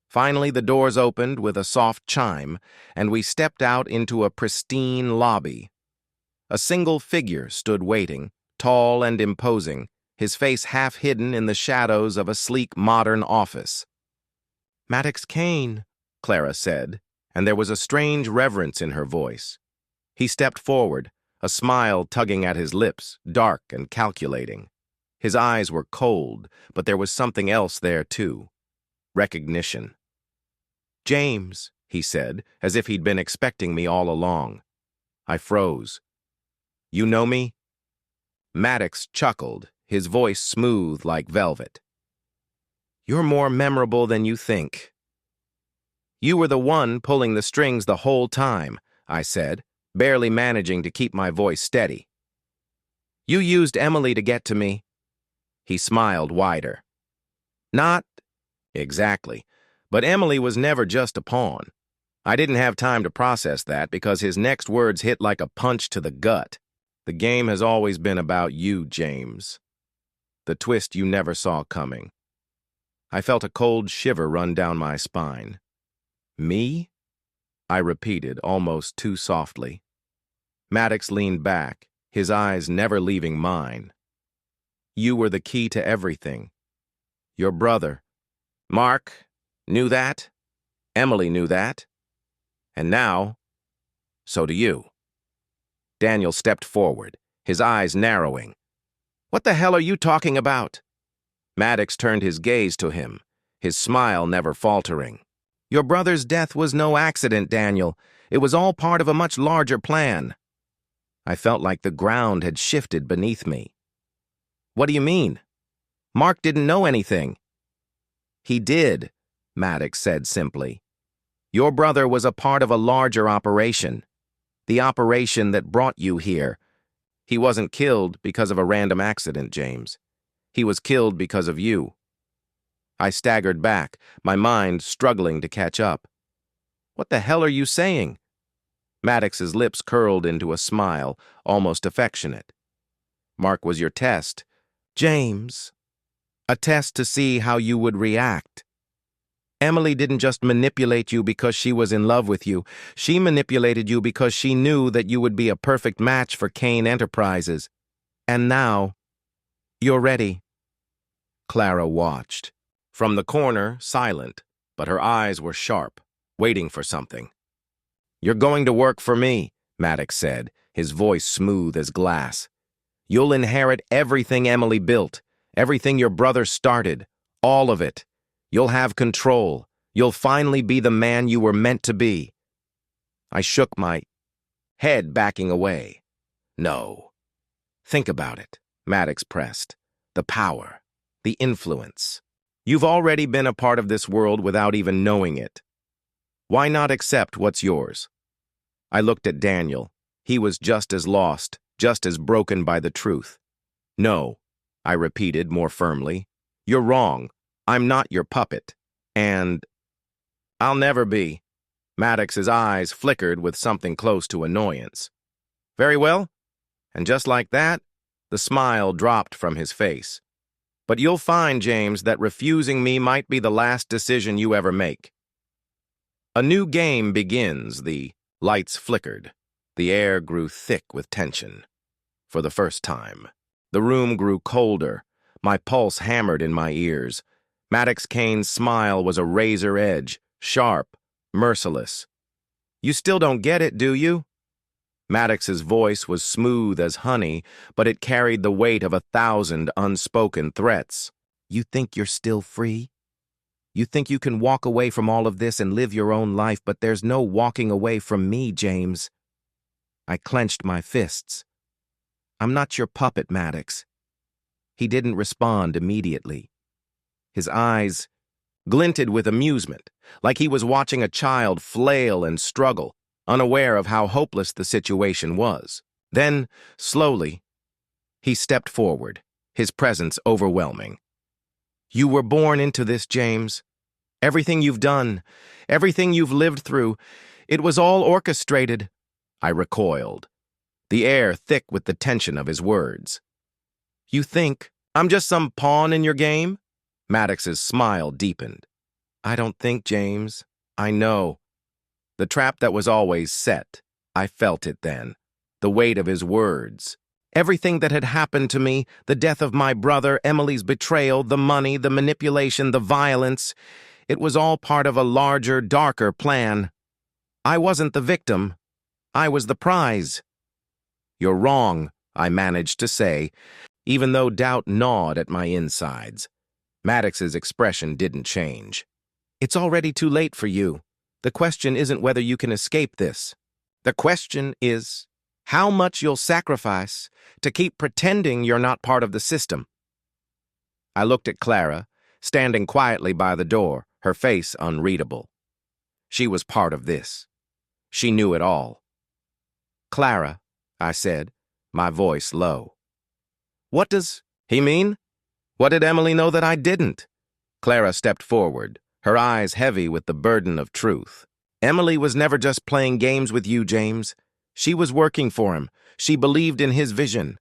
Finally, the doors opened with a soft chime, and we stepped out into a pristine lobby. A single figure stood waiting, tall and imposing, his face half hidden in the shadows of a sleek modern office. Maddox Cain, Clara said, and there was a strange reverence in her voice. He stepped forward, a smile tugging at his lips, dark and calculating. His eyes were cold, but there was something else there, too. Recognition. James, he said, as if he'd been expecting me all along. I froze. You know me? Maddox chuckled, his voice smooth like velvet. You're more memorable than you think. You were the one pulling the strings the whole time, I said, barely managing to keep my voice steady. You used Emily to get to me. He smiled wider. Not exactly, but Emily was never just a pawn. I didn't have time to process that because his next words hit like a punch to the gut. The game has always been about you, James. The twist you never saw coming. I felt a cold shiver run down my spine. Me? I repeated, almost too softly. Maddox leaned back, his eyes never leaving mine. You were the key to everything. Your brother, Mark, knew that. Emily knew that. And now, so do you. Daniel stepped forward, his eyes narrowing. What the hell are you talking about? Maddox turned his gaze to him, his smile never faltering. Your brother's death was no accident, Daniel. It was all part of a much larger plan. I felt like the ground had shifted beneath me. What do you mean? Mark didn't know anything. He did, Maddox said simply. Your brother was a part of a larger operation. The operation that brought you here. He wasn't killed because of a random accident, James. He was killed because of you. I staggered back, my mind struggling to catch up. What the hell are you saying? Maddox's lips curled into a smile, almost affectionate. Mark was your test. James. A test to see how you would react. Emily didn't just manipulate you because she was in love with you. She manipulated you because she knew that you would be a perfect match for Kane Enterprises. And now, you're ready. Clara watched. From the corner, silent, but her eyes were sharp, waiting for something. You're going to work for me, Maddox said, his voice smooth as glass. You'll inherit everything Emily built, everything your brother started, all of it. You'll have control. You'll finally be the man you were meant to be. I shook my head, backing away. No. Think about it, Maddox pressed. The power, the influence. You've already been a part of this world without even knowing it. Why not accept what's yours? I looked at Daniel. He was just as lost, just as broken by the truth. No, I repeated more firmly. You're wrong. I'm not your puppet. And I'll never be. Maddox's eyes flickered with something close to annoyance. Very well. And just like that, the smile dropped from his face. But you'll find, James, that refusing me might be the last decision you ever make. A new game begins. The lights flickered. The air grew thick with tension. For the first time, the room grew colder. My pulse hammered in my ears. Maddox Kane's smile was a razor edge, sharp, merciless. You still don't get it, do you? Maddox's voice was smooth as honey, but it carried the weight of 1,000 unspoken threats. You think you're still free? You think you can walk away from all of this and live your own life, but there's no walking away from me, James. I clenched my fists. I'm not your puppet, Maddox. He didn't respond immediately. His eyes glinted with amusement, like he was watching a child flail and struggle, unaware of how hopeless the situation was. Then, slowly, he stepped forward, his presence overwhelming. You were born into this, James. Everything you've done, everything you've lived through, it was all orchestrated. I recoiled, the air thick with the tension of his words. You think I'm just some pawn in your game? Maddox's smile deepened. I don't think, James. I know. The trap that was always set. I felt it then. The weight of his words. Everything that had happened to me, the death of my brother, Emily's betrayal, the money, the manipulation, the violence, it was all part of a larger, darker plan. I wasn't the victim. I was the prize. You're wrong, I managed to say, even though doubt gnawed at my insides. Maddox's expression didn't change. It's already too late for you. The question isn't whether you can escape this. The question is how much you'll sacrifice to keep pretending you're not part of the system. I looked at Clara, standing quietly by the door, her face unreadable. She was part of this. She knew it all. Clara, I said, my voice low. What does he mean? What did Emily know that I didn't? Clara stepped forward, her eyes heavy with the burden of truth. Emily was never just playing games with you, James. She was working for him. She believed in his vision.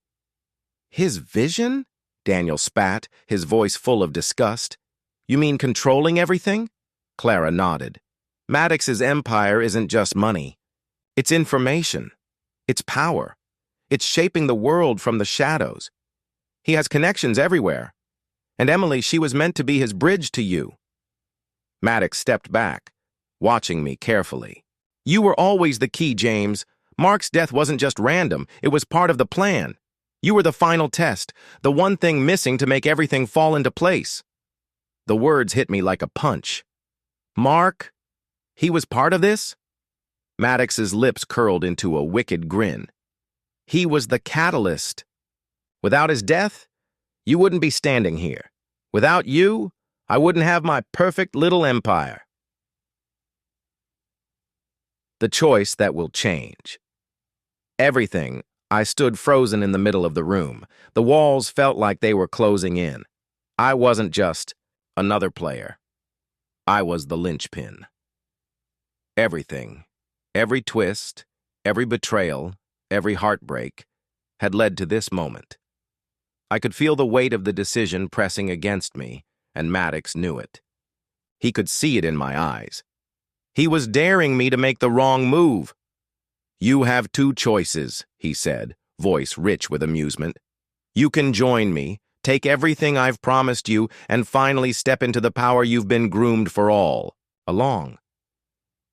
His vision? Daniel spat, his voice full of disgust. You mean controlling everything? Clara nodded. Maddox's empire isn't just money. It's information. It's power. It's shaping the world from the shadows. He has connections everywhere. And Emily, she was meant to be his bridge to you. Maddox stepped back, watching me carefully. You were always the key, James. Mark's death wasn't just random. It was part of the plan. You were the final test, the one thing missing to make everything fall into place. The words hit me like a punch. Mark? He was part of this? Maddox's lips curled into a wicked grin. He was the catalyst. Without his death, you wouldn't be standing here. Without you, I wouldn't have my perfect little empire. The choice that will change. Everything. I stood frozen in the middle of the room. The walls felt like they were closing in. I wasn't just another player. I was the linchpin. Everything, every twist, every betrayal, every heartbreak, had led to this moment. I could feel the weight of the decision pressing against me, and Maddox knew it. He could see it in my eyes. He was daring me to make the wrong move. "You have two choices," he said, voice rich with amusement. "You can join me, take everything I've promised you, and finally step into the power you've been groomed for all along.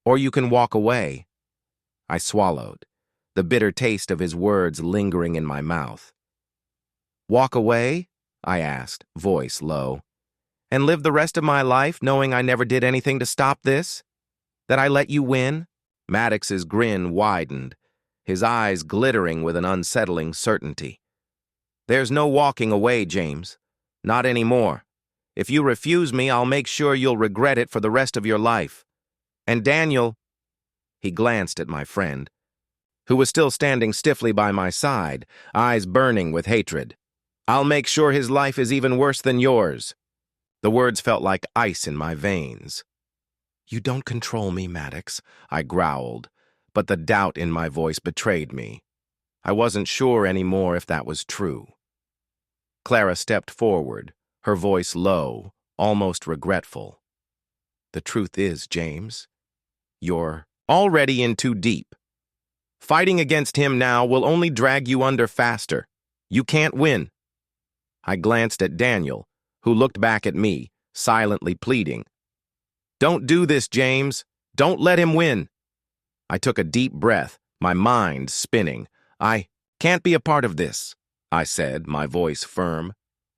Or you can walk away." I swallowed, the bitter taste of his words lingering in my mouth. "Walk away?" I asked, voice low. "And live the rest of my life knowing I never did anything to stop this? That I let you win?" Maddox's grin widened, his eyes glittering with an unsettling certainty. "There's no walking away, James. Not anymore. If you refuse me, I'll make sure you'll regret it for the rest of your life. And Daniel," he glanced at my friend, who was still standing stiffly by my side, eyes burning with hatred, "I'll make sure his life is even worse than yours." The words felt like ice in my veins. "You don't control me, Maddox," I growled, but the doubt in my voice betrayed me. I wasn't sure anymore if that was true. Clara stepped forward, her voice low, almost regretful. "The truth is, James, you're already in too deep. Fighting against him now will only drag you under faster. You can't win." I glanced at Daniel, who looked back at me, silently pleading. "Don't do this, James. Don't let him win." I took a deep breath, my mind spinning. "I can't be a part of this," I said, my voice firm.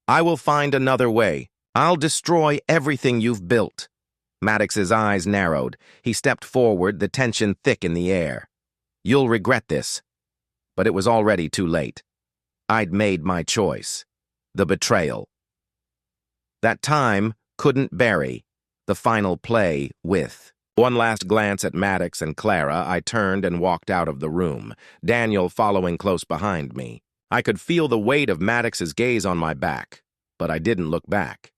"I will find another way. I'll destroy everything you've built." Maddox's eyes narrowed. He stepped forward, the tension thick in the air. "You'll regret this." But it was already too late. I'd made my choice. The betrayal. That time couldn't bury the final play with. One last glance at Maddox and Clara, I turned and walked out of the room, Daniel following close behind me. I could feel the weight of Maddox's gaze on my back, but I didn't look back.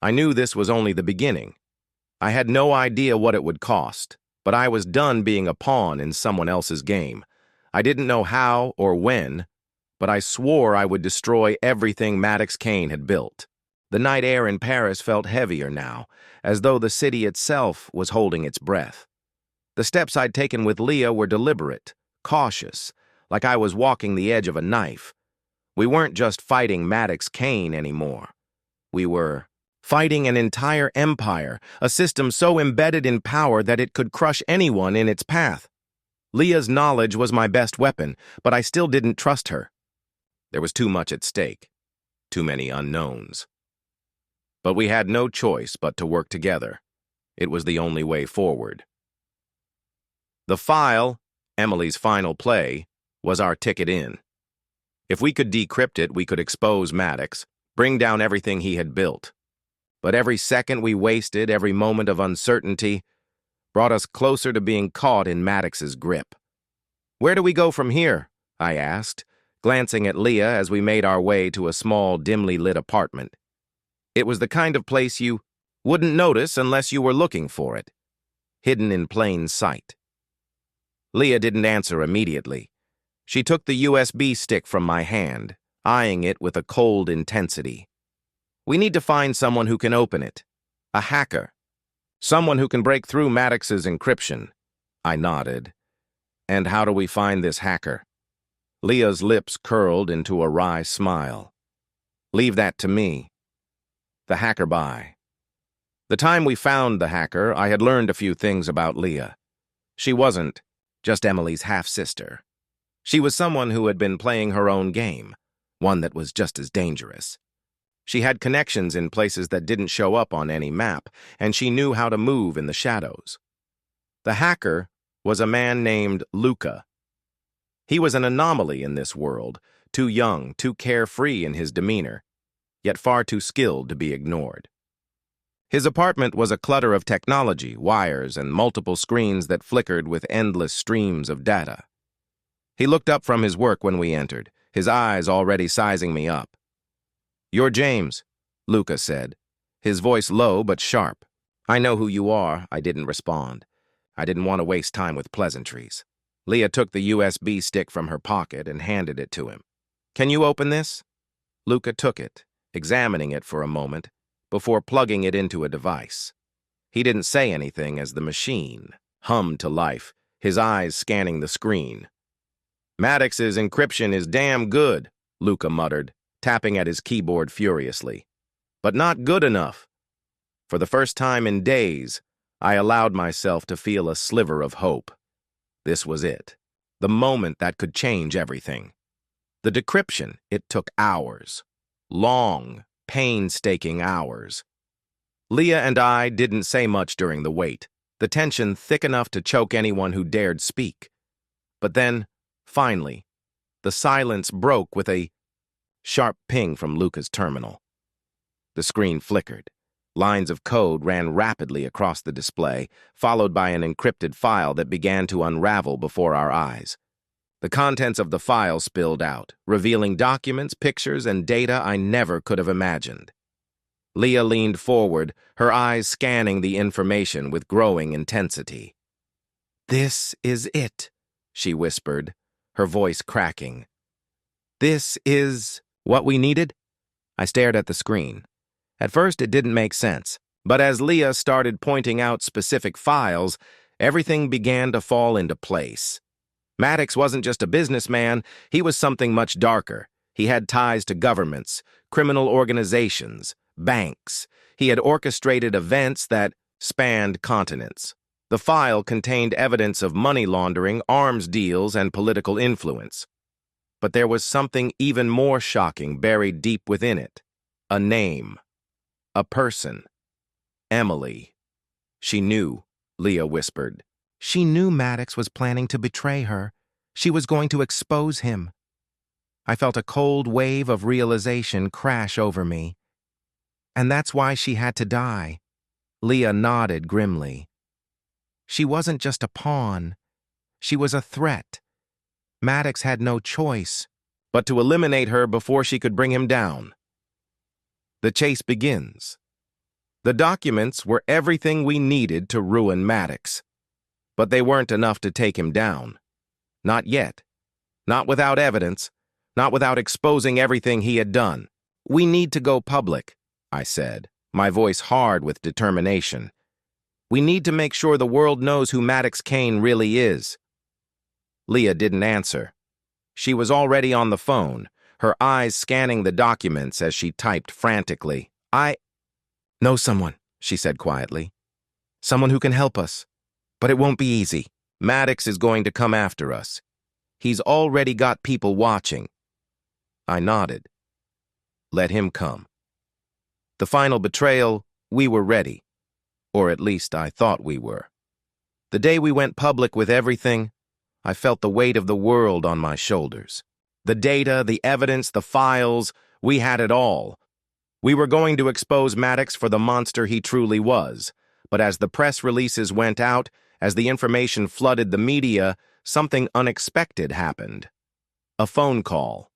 I knew this was only the beginning. I had no idea what it would cost, but I was done being a pawn in someone else's game. I didn't know how or when, but I swore I would destroy everything Maddox Kane had built. The night air in Paris felt heavier now, as though the city itself was holding its breath. The steps I'd taken with Leah were deliberate, cautious, like I was walking the edge of a knife. We weren't just fighting Maddox Kane anymore. We were fighting an entire empire, a system so embedded in power that it could crush anyone in its path. Leah's knowledge was my best weapon, but I still didn't trust her. There was too much at stake, too many unknowns. But we had no choice but to work together. It was the only way forward. The file, Emily's final play, was our ticket in. If we could decrypt it, we could expose Maddox, bring down everything he had built. But every second we wasted, every moment of uncertainty, brought us closer to being caught in Maddox's grip. "Where do we go from here?" I asked, glancing at Leah as we made our way to a small, dimly lit apartment. It was the kind of place you wouldn't notice unless you were looking for it, hidden in plain sight. Leah didn't answer immediately. She took the USB stick from my hand, eyeing it with a cold intensity. "We need to find someone who can open it. A hacker. Someone who can break through Maddox's encryption." I nodded. "And how do we find this hacker?" Leah's lips curled into a wry smile. "Leave that to me." The hacker by. The time we found the hacker, I had learned a few things about Leah. She wasn't just Emily's half-sister. She was someone who had been playing her own game, one that was just as dangerous. She had connections in places that didn't show up on any map, and she knew how to move in the shadows. The hacker was a man named Luca. He was an anomaly in this world, too young, too carefree in his demeanor, yet far too skilled to be ignored. His apartment was a clutter of technology, wires, and multiple screens that flickered with endless streams of data. He looked up from his work when we entered, his eyes already sizing me up. "You're James," Luca said, his voice low but sharp. "I know who you are," I didn't respond. I didn't want to waste time with pleasantries. Leah took the USB stick from her pocket and handed it to him. "Can you open this?" Luca took it, examining it for a moment, before plugging it into a device. He didn't say anything as the machine hummed to life, his eyes scanning the screen. "Maddox's encryption is damn good," Luca muttered, tapping at his keyboard furiously. "But not good enough." For the first time in days, I allowed myself to feel a sliver of hope. This was it, the moment that could change everything. The decryption, it took hours. Long, painstaking hours. Leah and I didn't say much during the wait, the tension thick enough to choke anyone who dared speak. But then, finally, the silence broke with a sharp ping from Luca's terminal. The screen flickered. Lines of code ran rapidly across the display, followed by an encrypted file that began to unravel before our eyes. The contents of the file spilled out, revealing documents, pictures, and data I never could have imagined. Leah leaned forward, her eyes scanning the information with growing intensity. "This is it," she whispered, her voice cracking. "This is what we needed?" I stared at the screen. At first, it didn't make sense, but as Leah started pointing out specific files, everything began to fall into place. Maddox wasn't just a businessman, he was something much darker. He had ties to governments, criminal organizations, banks. He had orchestrated events that spanned continents. The file contained evidence of money laundering, arms deals, and political influence. But there was something even more shocking buried deep within it. A name. A person. Emily. "She knew," Leah whispered. "She knew Maddox was planning to betray her. She was going to expose him." I felt a cold wave of realization crash over me. "And that's why she had to die." Leah nodded grimly. "She wasn't just a pawn. She was a threat. Maddox had no choice but to eliminate her before she could bring him down." The chase begins. The documents were everything we needed to ruin Maddox. But they weren't enough to take him down. Not yet. Not without evidence. Not without exposing everything he had done. "We need to go public," I said, my voice hard with determination. "We need to make sure the world knows who Maddox Kane really is." Leah didn't answer. She was already on the phone, her eyes scanning the documents as she typed frantically. "I know someone," she said quietly. "Someone who can help us. But it won't be easy. Maddox is going to come after us. He's already got people watching." I nodded. Let him come. The final betrayal, we were ready. Or at least I thought we were. The day we went public with everything, I felt the weight of the world on my shoulders. The data, the evidence, the files, we had it all. We were going to expose Maddox for the monster he truly was. But as the press releases went out, as the information flooded the media, something unexpected happened. A phone call.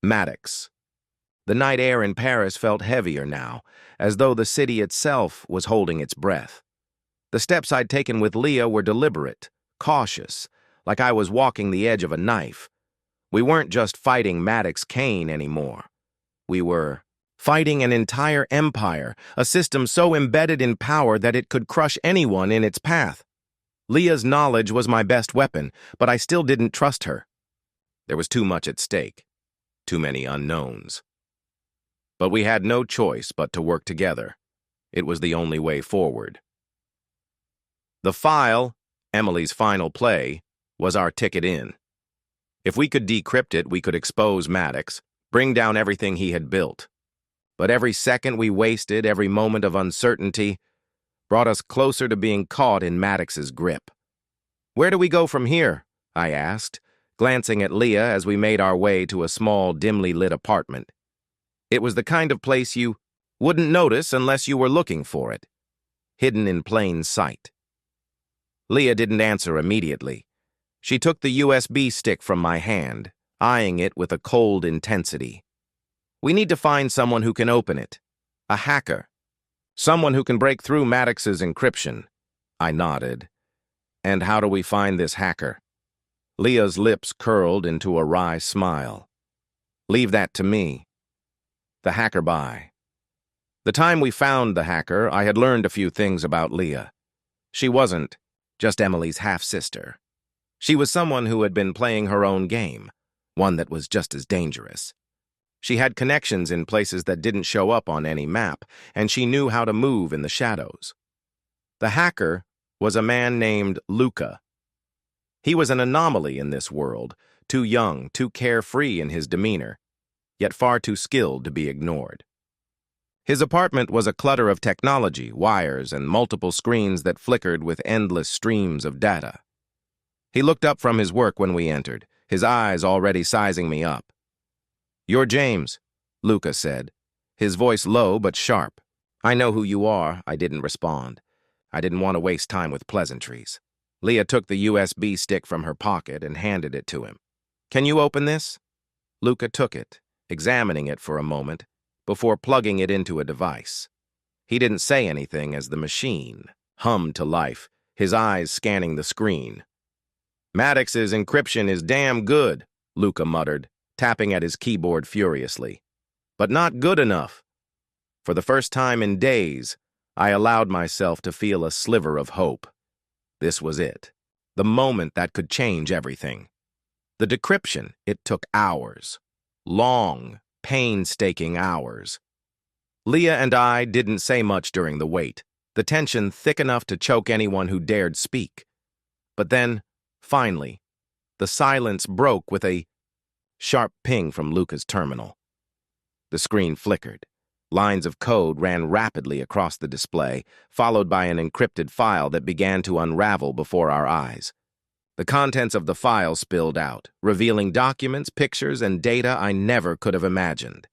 Maddox. The night air in Paris felt heavier now, as though the city itself was holding its breath. The steps I'd taken with Leah were deliberate, cautious, like I was walking the edge of a knife. We weren't just fighting Maddox Kane anymore. We were fighting an entire empire, a system so embedded in power that it could crush anyone in its path. Leah's knowledge was my best weapon, but I still didn't trust her. There was too much at stake, too many unknowns. But we had no choice but to work together. It was the only way forward. The file, Emily's final play, was our ticket in. If we could decrypt it, we could expose Maddox, bring down everything he had built. But every second we wasted, every moment of uncertainty, brought us closer to being caught in Maddox's grip. "Where do we go from here?" I asked, glancing at Leah as we made our way to a small, dimly lit apartment. It was the kind of place you Wouldn't notice unless you were looking for it. Hidden in plain sight. Leah didn't answer immediately. She took the USB stick from my hand, eyeing it with a cold intensity. We need to find someone who can open it. A hacker. Someone who can break through Maddox's encryption. I nodded. And how do we find this hacker? Leah's lips curled into a wry smile. Leave that to me. The hacker by. The time we found the hacker, I had learned a few things about Leah. She wasn't just Emily's half-sister. She was someone who had been playing her own game, one that was just as dangerous. She had connections in places that didn't show up on any map, and she knew how to move in the shadows. The hacker was a man named Luca. He was an anomaly in this world, too young, too carefree in his demeanor, yet far too skilled to be ignored. His apartment was a clutter of technology, wires, and multiple screens that flickered with endless streams of data. He looked up from his work when we entered, his eyes already sizing me up. "You're James," Luca said, his voice low but sharp. "I know who you are," I didn't respond. I didn't want to waste time with pleasantries. Leah took the USB stick from her pocket and handed it to him. "Can you open this?" Luca took it, examining it for a moment, before plugging it into a device. He didn't say anything as the machine hummed to life, his eyes scanning the screen. "Maddox's encryption is damn good," Luca muttered, tapping at his keyboard furiously. "But not good enough." For the first time in days, I allowed myself to feel a sliver of hope. This was it, the moment that could change everything. The decryption, it took hours. Long, painstaking hours. Leah and I didn't say much during the wait, the tension thick enough to choke anyone who dared speak. But then, finally, the silence broke with a sharp ping from Luca's terminal. The screen flickered. Lines of code ran rapidly across the display, followed by an encrypted file that began to unravel before our eyes. The contents of the file spilled out, revealing documents, pictures, and data I never could have imagined.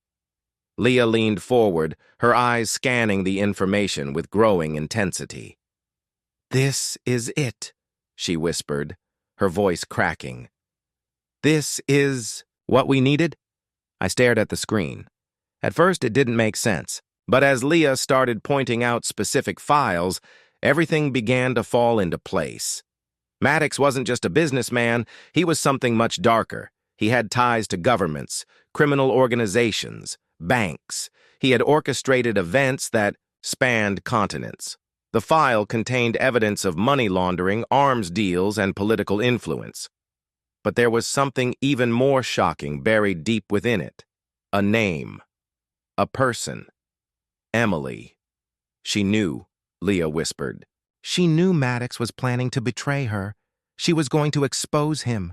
Leah leaned forward, her eyes scanning the information with growing intensity. "This is it," she whispered, her voice cracking. "This is what we needed?" I stared at the screen. At first, it didn't make sense, but as Leah started pointing out specific files, everything began to fall into place. Maddox wasn't just a businessman, he was something much darker. He had ties to governments, criminal organizations, banks. He had orchestrated events that spanned continents. The file contained evidence of money laundering, arms deals, and political influence. But there was something even more shocking buried deep within it. A name. A person. Emily. She knew, Leah whispered. She knew Maddox was planning to betray her. She was going to expose him.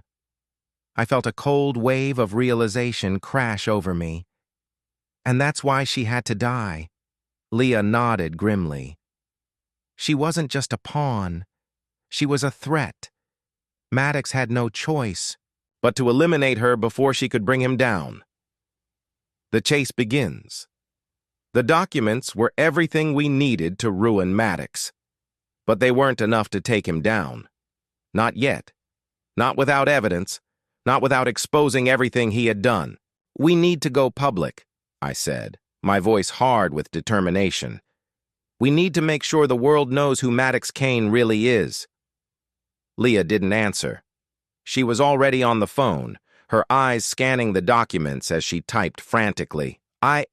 I felt a cold wave of realization crash over me. And that's why she had to die. Leah nodded grimly. She wasn't just a pawn. She was a threat. Maddox had no choice but to eliminate her before she could bring him down. The chase begins. The documents were everything we needed to ruin Maddox. But they weren't enough to take him down. Not yet. Not without evidence. Not without exposing everything he had done. "We need to go public," I said, my voice hard with determination. "We need to make sure the world knows who Maddox Kane really is." Leah didn't answer. She was already on the phone, her eyes scanning the documents as she typed frantically. "I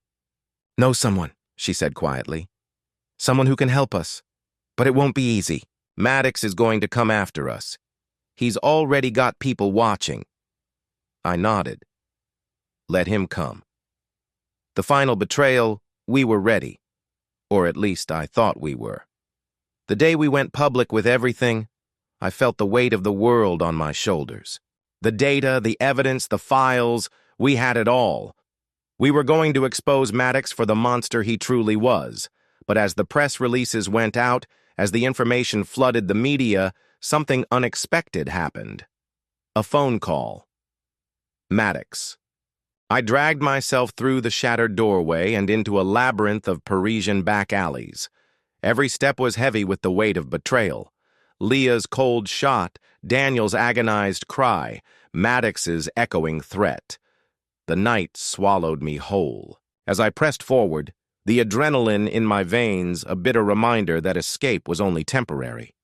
know someone," she said quietly. "Someone who can help us. But it won't be easy. Maddox is going to come after us. He's already got people watching." I nodded. Let him come. The final betrayal, we were ready. Or at least I thought we were. The day we went public with everything, I felt the weight of the world on my shoulders. The data, the evidence, the files, we had it all. We were going to expose Maddox for the monster he truly was. But as the press releases went out, as the information flooded the media, something unexpected happened. A phone call. Maddox. I dragged myself through the shattered doorway and into a labyrinth of Parisian back alleys. Every step was heavy with the weight of betrayal. Leah's cold shot, Daniel's agonized cry, Maddox's echoing threat. The night swallowed me whole. As I pressed forward, the adrenaline in my veins a bitter reminder that escape was only temporary.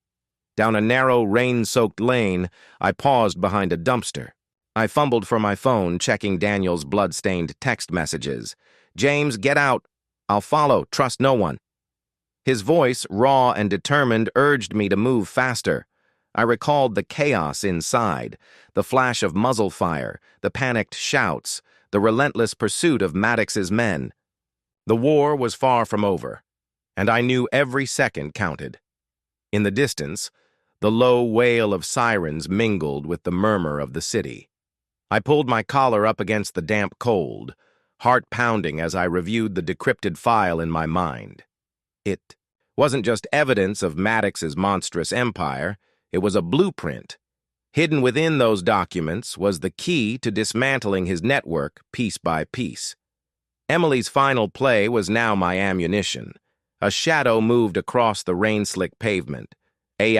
Down a narrow, rain-soaked lane, I paused behind a dumpster. I fumbled for my phone, checking Daniel's blood-stained text messages. "James, get out. I'll follow. Trust no one." His voice, raw and determined, urged me to move faster. I recalled the chaos inside, the flash of muzzle fire, the panicked shouts, the relentless pursuit of Maddox's men. The war was far from over, and I knew every second counted. In the distance, the low wail of sirens mingled with the murmur of the city. I pulled my collar up against the damp cold, heart pounding as I reviewed the decrypted file in my mind. It wasn't just evidence of Maddox's monstrous empire, it was a blueprint. Hidden within those documents was the key to dismantling his network piece by piece. Emily's final play was now my ammunition. A shadow moved across the rain-slick pavement. A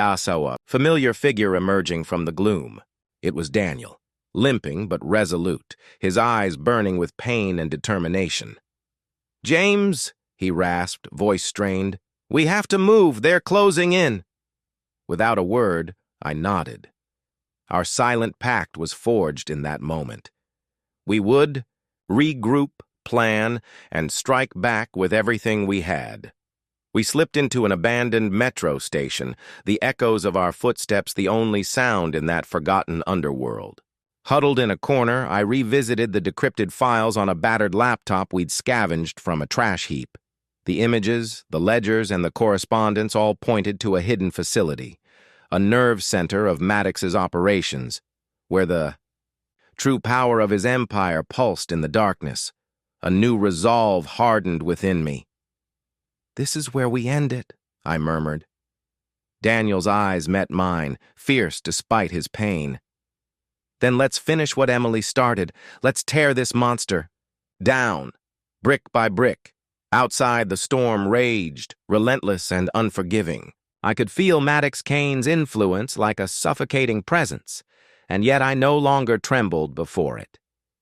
familiar figure emerging from the gloom. It was Daniel, limping but resolute, his eyes burning with pain and determination. "James," he rasped, voice strained, "we have to move, they're closing in." Without a word, I nodded. Our silent pact was forged in that moment. We would regroup, plan, and strike back with everything we had. We slipped into an abandoned metro station, the echoes of our footsteps the only sound in that forgotten underworld. Huddled in a corner, I revisited the decrypted files on a battered laptop we'd scavenged from a trash heap. The images, the ledgers, and the correspondence all pointed to a hidden facility, a nerve center of Maddox's operations, where the true power of his empire pulsed in the darkness. A new resolve hardened within me. "This is where we end it," I murmured. Daniel's eyes met mine, fierce despite his pain. "Then let's finish what Emily started. Let's tear this monster down, brick by brick." Outside, the storm raged, relentless and unforgiving. I could feel Maddox Kane's influence like a suffocating presence, and yet I no longer trembled before it.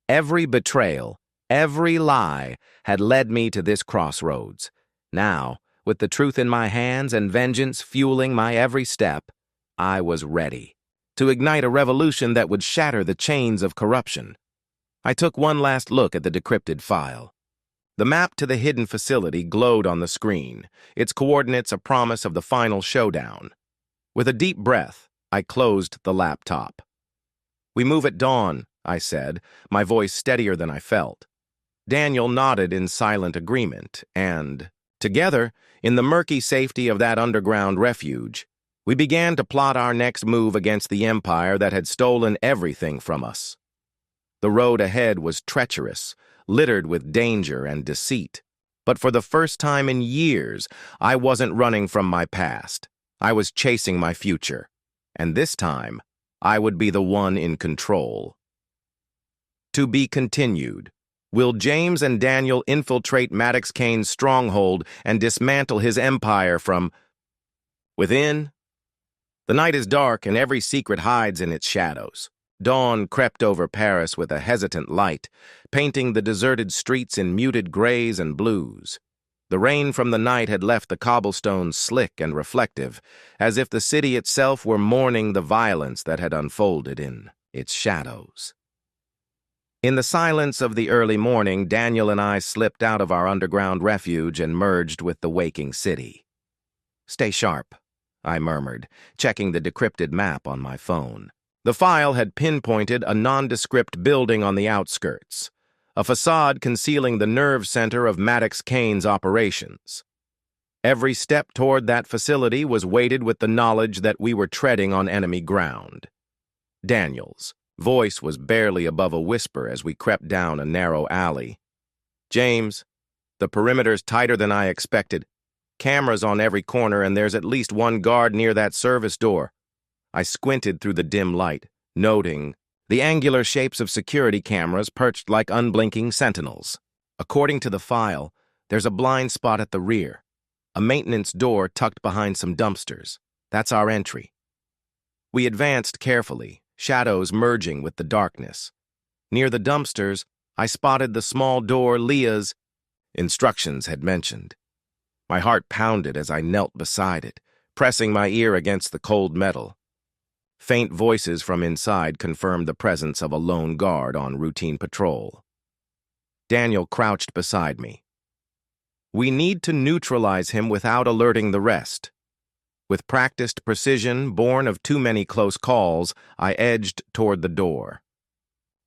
Every betrayal, every lie had led me to this crossroads. Now, with the truth in my hands and vengeance fueling my every step, I was ready to ignite a revolution that would shatter the chains of corruption. I took one last look at the decrypted file. The map to the hidden facility glowed on the screen, its coordinates a promise of the final showdown. With a deep breath, I closed the laptop. "We move at dawn," I said, my voice steadier than I felt. Daniel nodded in silent agreement, and, together, in the murky safety of that underground refuge, we began to plot our next move against the empire that had stolen everything from us. The road ahead was treacherous, littered with danger and deceit. But for the first time in years, I wasn't running from my past. I was chasing my future. And this time, I would be the one in control. To be continued. Will James and Daniel infiltrate Maddox Kane's stronghold and dismantle his empire from within? The night is dark and every secret hides in its shadows. Dawn crept over Paris with a hesitant light, painting the deserted streets in muted grays and blues. The rain from the night had left the cobblestones slick and reflective, as if the city itself were mourning the violence that had unfolded in its shadows. In the silence of the early morning, Daniel and I slipped out of our underground refuge and merged with the waking city. "Stay sharp," I murmured, checking the decrypted map on my phone. The file had pinpointed a nondescript building on the outskirts, a facade concealing the nerve center of Maddox Kane's operations. Every step toward that facility was weighted with the knowledge that we were treading on enemy ground. Daniel's voice was barely above a whisper as we crept down a narrow alley. "James, the perimeter's tighter than I expected. Cameras on every corner, and there's at least one guard near that service door." I squinted through the dim light, noting The angular shapes of security cameras perched like unblinking sentinels. According to the file, there's a blind spot at the rear, a maintenance door tucked behind some dumpsters. That's our entry. We advanced carefully, shadows merging with the darkness. Near the dumpsters, I spotted the small door Leah's instructions had mentioned. My heart pounded as I knelt beside it, pressing my ear against the cold metal. Faint voices from inside confirmed the presence of a lone guard on routine patrol. Daniel crouched beside me. We need to neutralize him without alerting the rest. With practiced precision, born of too many close calls, I edged toward the door.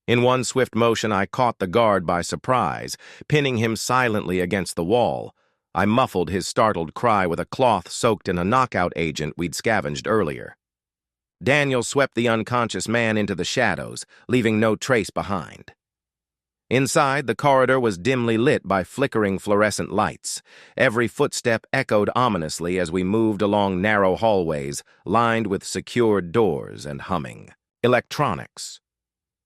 In one swift motion, I caught the guard by surprise, pinning him silently against the wall. I muffled his startled cry with a cloth soaked in a knockout agent we'd scavenged earlier. Daniel swept the unconscious man into the shadows, leaving no trace behind. Inside, the corridor was dimly lit by flickering fluorescent lights. Every footstep echoed ominously as we moved along narrow hallways, lined with secured doors and humming electronics.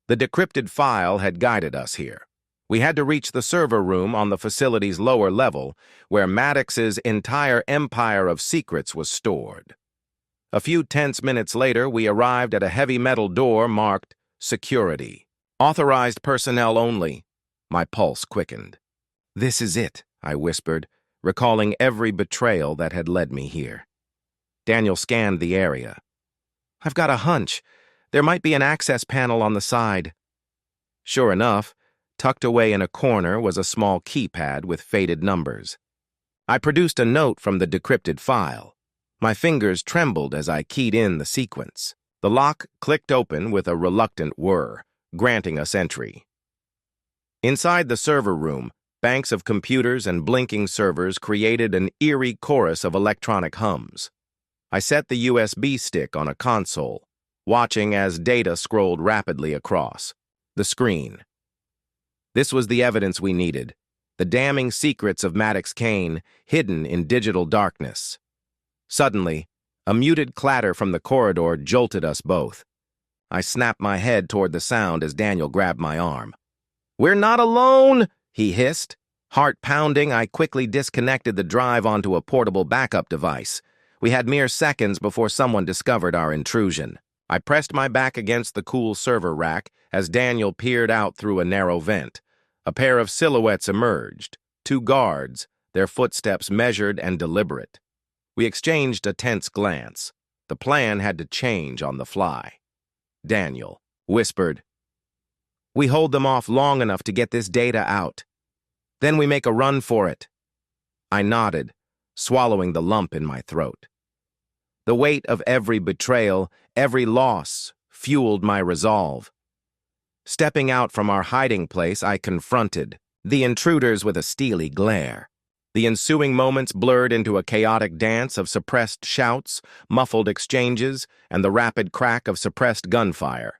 The decrypted file had guided us here. We had to reach the server room on the facility's lower level, where Maddox's entire empire of secrets was stored. A few tense minutes later, we arrived at a heavy metal door marked Security. Authorized personnel only. My pulse quickened. This is it, I whispered, recalling every betrayal that had led me here. Daniel scanned the area. I've got a hunch. There might be an access panel on the side. Sure enough, tucked away in a corner was a small keypad with faded numbers. I produced a note from the decrypted file. My fingers trembled as I keyed in the sequence. The lock clicked open with a reluctant whir, granting us entry. Inside the server room, banks of computers and blinking servers created an eerie chorus of electronic hums. I set the USB stick on a console, watching as data scrolled rapidly across the screen. This was the evidence we needed, the damning secrets of Maddox Kane hidden in digital darkness. Suddenly, a muted clatter from the corridor jolted us both. I snapped my head toward the sound as Daniel grabbed my arm. "We're not alone!" he hissed. Heart pounding, I quickly disconnected the drive onto a portable backup device. We had mere seconds before someone discovered our intrusion. I pressed my back against the cool server rack as Daniel peered out through a narrow vent. A pair of silhouettes emerged, 2 guards, their footsteps measured and deliberate. We exchanged a tense glance. The plan had to change on the fly. Daniel whispered, "We hold them off long enough to get this data out. Then we make a run for it." I nodded, swallowing the lump in my throat. The weight of every betrayal, every loss, fueled my resolve. Stepping out from our hiding place, I confronted the intruders with a steely glare. The ensuing moments blurred into a chaotic dance of suppressed shouts, muffled exchanges, and the rapid crack of suppressed gunfire.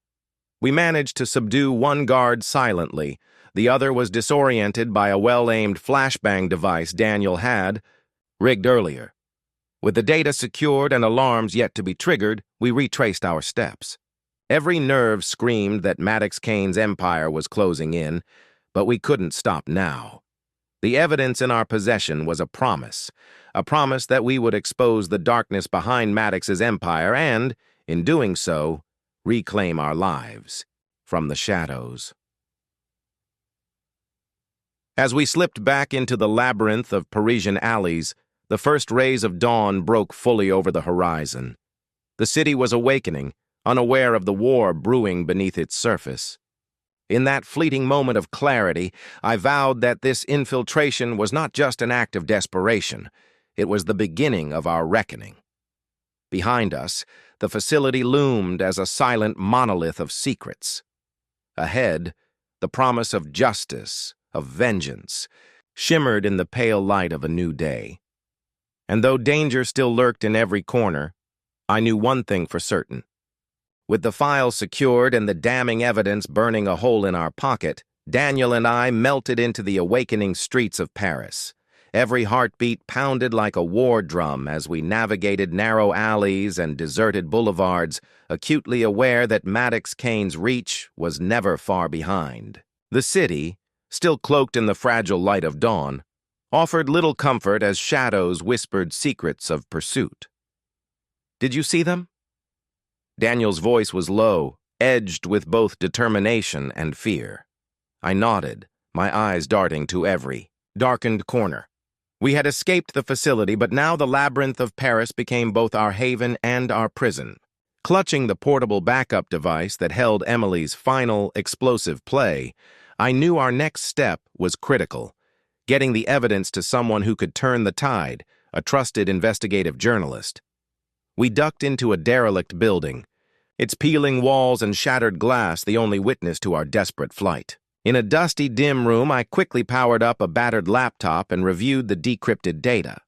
We managed to subdue one guard silently. The other was disoriented by a well-aimed flashbang device Daniel had rigged earlier. With the data secured and alarms yet to be triggered, we retraced our steps. Every nerve screamed that Maddox Kane's empire was closing in, but we couldn't stop now. The evidence in our possession was a promise that we would expose the darkness behind Maddox's empire and, in doing so, reclaim our lives from the shadows. As we slipped back into the labyrinth of Parisian alleys, the first rays of dawn broke fully over the horizon. The city was awakening, unaware of the war brewing beneath its surface. In that fleeting moment of clarity, I vowed that this infiltration was not just an act of desperation. It was the beginning of our reckoning. Behind us, the facility loomed as a silent monolith of secrets. Ahead, the promise of justice, of vengeance, shimmered in the pale light of a new day. And though danger still lurked in every corner, I knew one thing for certain. With the file secured and the damning evidence burning a hole in our pocket, Daniel and I melted into the awakening streets of Paris. Every heartbeat pounded like a war drum as we navigated narrow alleys and deserted boulevards, acutely aware that Maddox Kane's reach was never far behind. The city, still cloaked in the fragile light of dawn, offered little comfort as shadows whispered secrets of pursuit. "Did you see them?" Daniel's voice was low, edged with both determination and fear. I nodded, my eyes darting to every darkened corner. We had escaped the facility, but now the labyrinth of Paris became both our haven and our prison. Clutching the portable backup device that held Emily's final explosive play, I knew our next step was critical, getting the evidence to someone who could turn the tide, a trusted investigative journalist. We ducked into a derelict building, its peeling walls and shattered glass the only witness to our desperate flight. In a dusty, dim room, I quickly powered up a battered laptop and reviewed the decrypted data.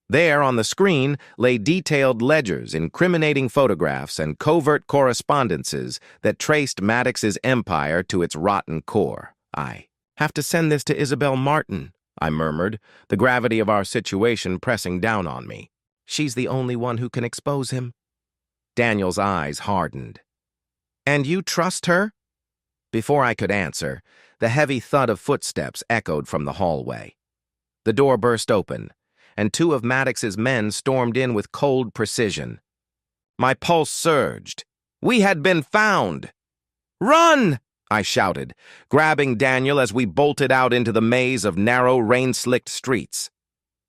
There, on the screen, lay detailed ledgers, incriminating photographs, and covert correspondences that traced Maddox's empire to its rotten core. "I have to send this to Isabel Martin," I murmured, the gravity of our situation pressing down on me. "She's the only one who can expose him." Daniel's eyes hardened. "And you trust her?" Before I could answer, the heavy thud of footsteps echoed from the hallway. The door burst open, and two of Maddox's men stormed in with cold precision. My pulse surged. We had been found! "Run!" I shouted, grabbing Daniel as we bolted out into the maze of narrow, rain-slicked streets.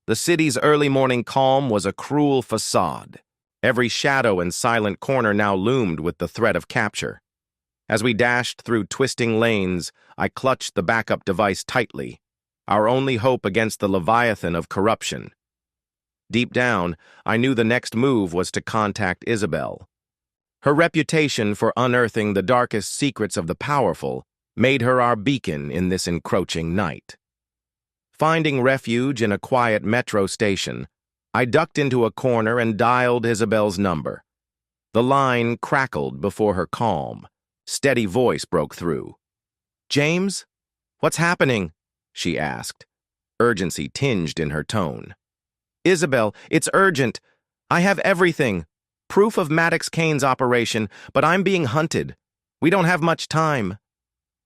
The city's early morning calm was a cruel facade. Every shadow and silent corner now loomed with the threat of capture. As we dashed through twisting lanes, I clutched the backup device tightly, our only hope against the leviathan of corruption. Deep down, I knew the next move was to contact Isabel. Her reputation for unearthing the darkest secrets of the powerful made her our beacon in this encroaching night. Finding refuge in a quiet metro station, I ducked into a corner and dialed Isabel's number. The line crackled before her calm. Steady voice broke through. "James? What's happening?" she asked, urgency tinged in her tone. "Isabel, it's urgent. I have everything. Proof of Maddox Kane's operation, but I'm being hunted. We don't have much time,"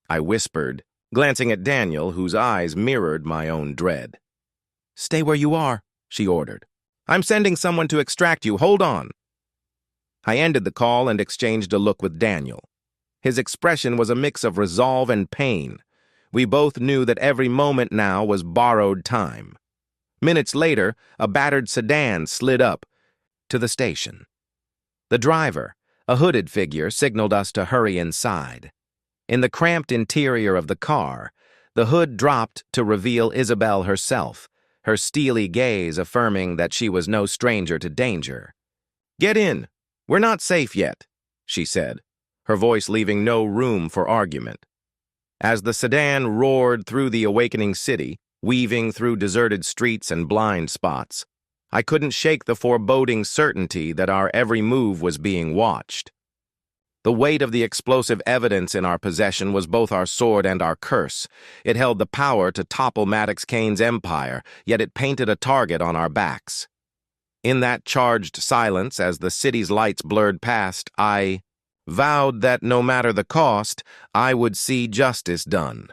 I whispered, glancing at Daniel, whose eyes mirrored my own dread. "Stay where you are," she ordered. "I'm sending someone to extract you. Hold on." I ended the call and exchanged a look with Daniel. His expression was a mix of resolve and pain. We both knew that every moment now was borrowed time. Minutes later, a battered sedan slid up to the station. The driver, a hooded figure, signaled us to hurry inside. In the cramped interior of the car, the hood dropped to reveal Isabel herself, her steely gaze affirming that she was no stranger to danger. "Get in. We're not safe yet," she said, her voice leaving no room for argument. As the sedan roared through the awakening city, weaving through deserted streets and blind spots, I couldn't shake the foreboding certainty that our every move was being watched. The weight of the explosive evidence in our possession was both our sword and our curse. It held the power to topple Maddox Kane's empire, yet it painted a target on our backs. In that charged silence, as the city's lights blurred past, I vowed that no matter the cost, I would see justice done.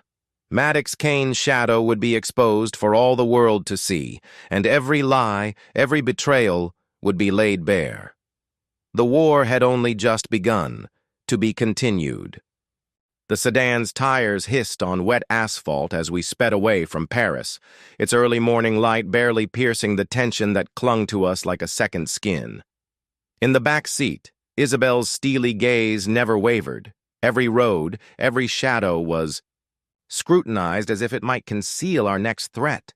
Maddox Kane's shadow would be exposed for all the world to see, and every lie, every betrayal would be laid bare. The war had only just begun, to be continued. The sedan's tires hissed on wet asphalt as we sped away from Paris, its early morning light barely piercing the tension that clung to us like a second skin. In the back seat, Isabel's steely gaze never wavered. Every road, every shadow was scrutinized as if it might conceal our next threat.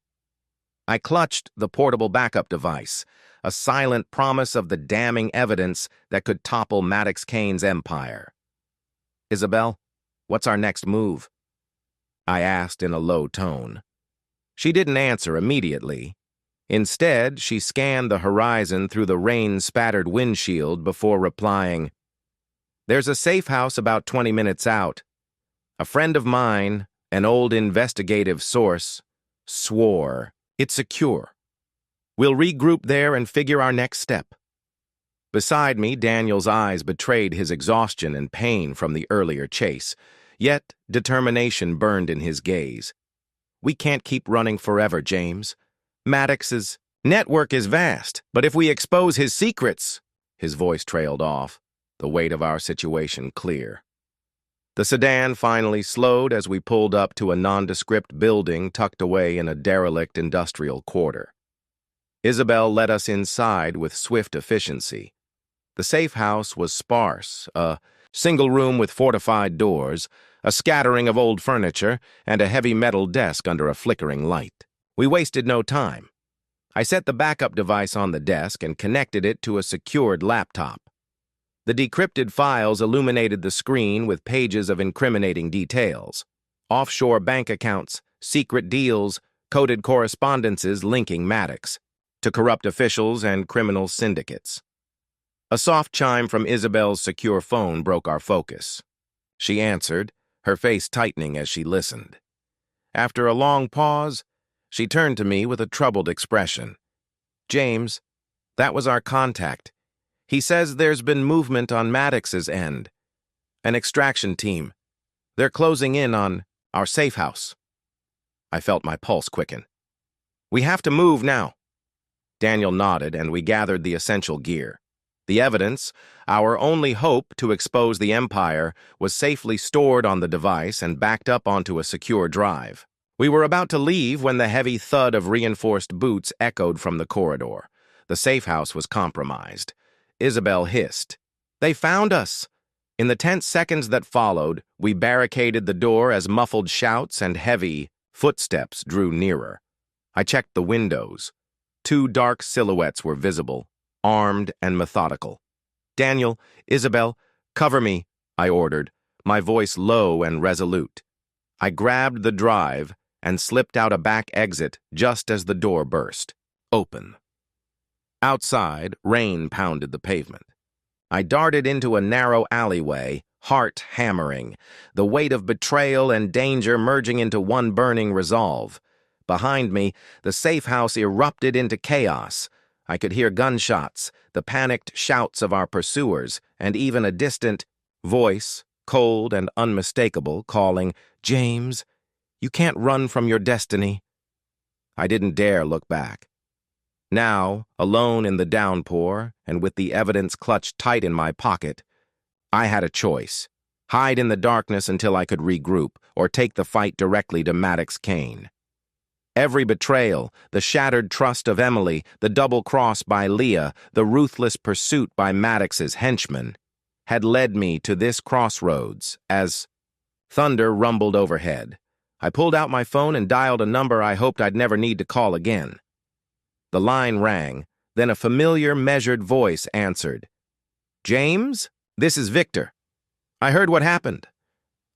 I clutched the portable backup device, a silent promise of the damning evidence that could topple Maddox Kane's empire. "Isabel, what's our next move?" I asked in a low tone. She didn't answer immediately. Instead, she scanned the horizon through the rain-spattered windshield before replying, "There's a safe house about 20 minutes out. A friend of mine, an old investigative source, swore It's secure. We'll regroup there and figure our next step. Beside me, Daniel's eyes betrayed his exhaustion and pain from the earlier chase, yet determination burned in his gaze. We can't keep running forever, James. Maddox's network is vast, but if we expose his secrets— His voice trailed off, the weight of our situation clear. The sedan finally slowed as we pulled up to a nondescript building tucked away in a derelict industrial quarter. Isabel led us inside with swift efficiency. The safe house was sparse, a single room with fortified doors, a scattering of old furniture, and a heavy metal desk under a flickering light. We wasted no time. I set the backup device on the desk and connected it to a secured laptop. The decrypted files illuminated the screen with pages of incriminating details: offshore bank accounts, secret deals, coded correspondences linking Maddox to corrupt officials and criminal syndicates. A soft chime from Isabel's secure phone broke our focus. She answered, her face tightening as she listened. After a long pause, she turned to me with a troubled expression. "James, that was our contact. He says there's been movement on Maddox's end. An extraction team. They're closing in on our safe house." I felt my pulse quicken. "We have to move now." Daniel nodded, and we gathered the essential gear. The evidence, our only hope to expose the empire, was safely stored on the device and backed up onto a secure drive. We were about to leave when the heavy thud of reinforced boots echoed from the corridor. The safe house was compromised. Isabel hissed, "They found us!" In the tense seconds that followed, we barricaded the door as muffled shouts and heavy footsteps drew nearer. I checked the windows. 2 dark silhouettes were visible, armed and methodical. "Daniel, Isabel, cover me," I ordered, my voice low and resolute. I grabbed the drive and slipped out a back exit just as the door burst open. Outside, rain pounded the pavement. I darted into a narrow alleyway, heart hammering, the weight of betrayal and danger merging into one burning resolve. Behind me, the safe house erupted into chaos. I could hear gunshots, the panicked shouts of our pursuers, and even a distant voice, cold and unmistakable, calling, "James, you can't run from your destiny." I didn't dare look back. Now, alone in the downpour, and with the evidence clutched tight in my pocket, I had a choice: hide in the darkness until I could regroup, or take the fight directly to Maddox Kane. Every betrayal, the shattered trust of Emily, the double cross by Leah, the ruthless pursuit by Maddox's henchmen, had led me to this crossroads as thunder rumbled overhead. I pulled out my phone and dialed a number I hoped I'd never need to call again. The line rang, then a familiar, measured voice answered. "James, this is Victor. I heard what happened.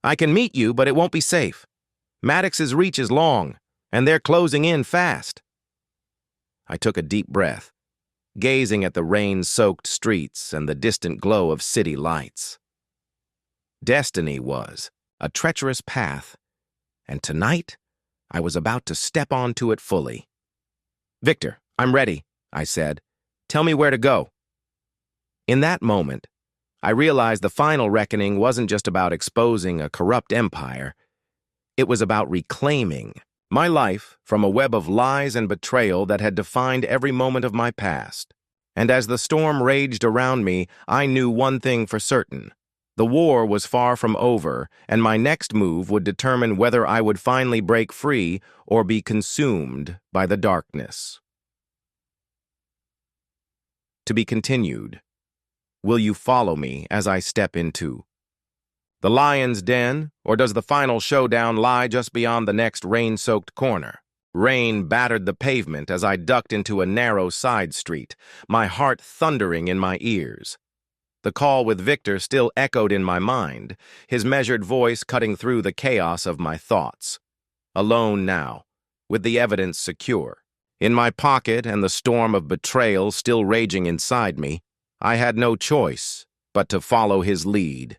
I can meet you, but it won't be safe. Maddox's reach is long, and they're closing in fast." I took a deep breath, gazing at the rain-soaked streets and the distant glow of city lights. Destiny was a treacherous path, and tonight I was about to step onto it fully. "Victor, I'm ready," I said. "Tell me where to go." In that moment, I realized the final reckoning wasn't just about exposing a corrupt empire. It was about reclaiming my life from a web of lies and betrayal that had defined every moment of my past. And as the storm raged around me, I knew one thing for certain. The war was far from over, and my next move would determine whether I would finally break free or be consumed by the darkness. To be continued. Will you follow me as I step into the lion's den, or does the final showdown lie just beyond the next rain-soaked corner? Rain battered the pavement as I ducked into a narrow side street, my heart thundering in my ears. The call with Victor still echoed in my mind, his measured voice cutting through the chaos of my thoughts. Alone now, with the evidence secure. In my pocket and the storm of betrayal still raging inside me, I had no choice but to follow his lead.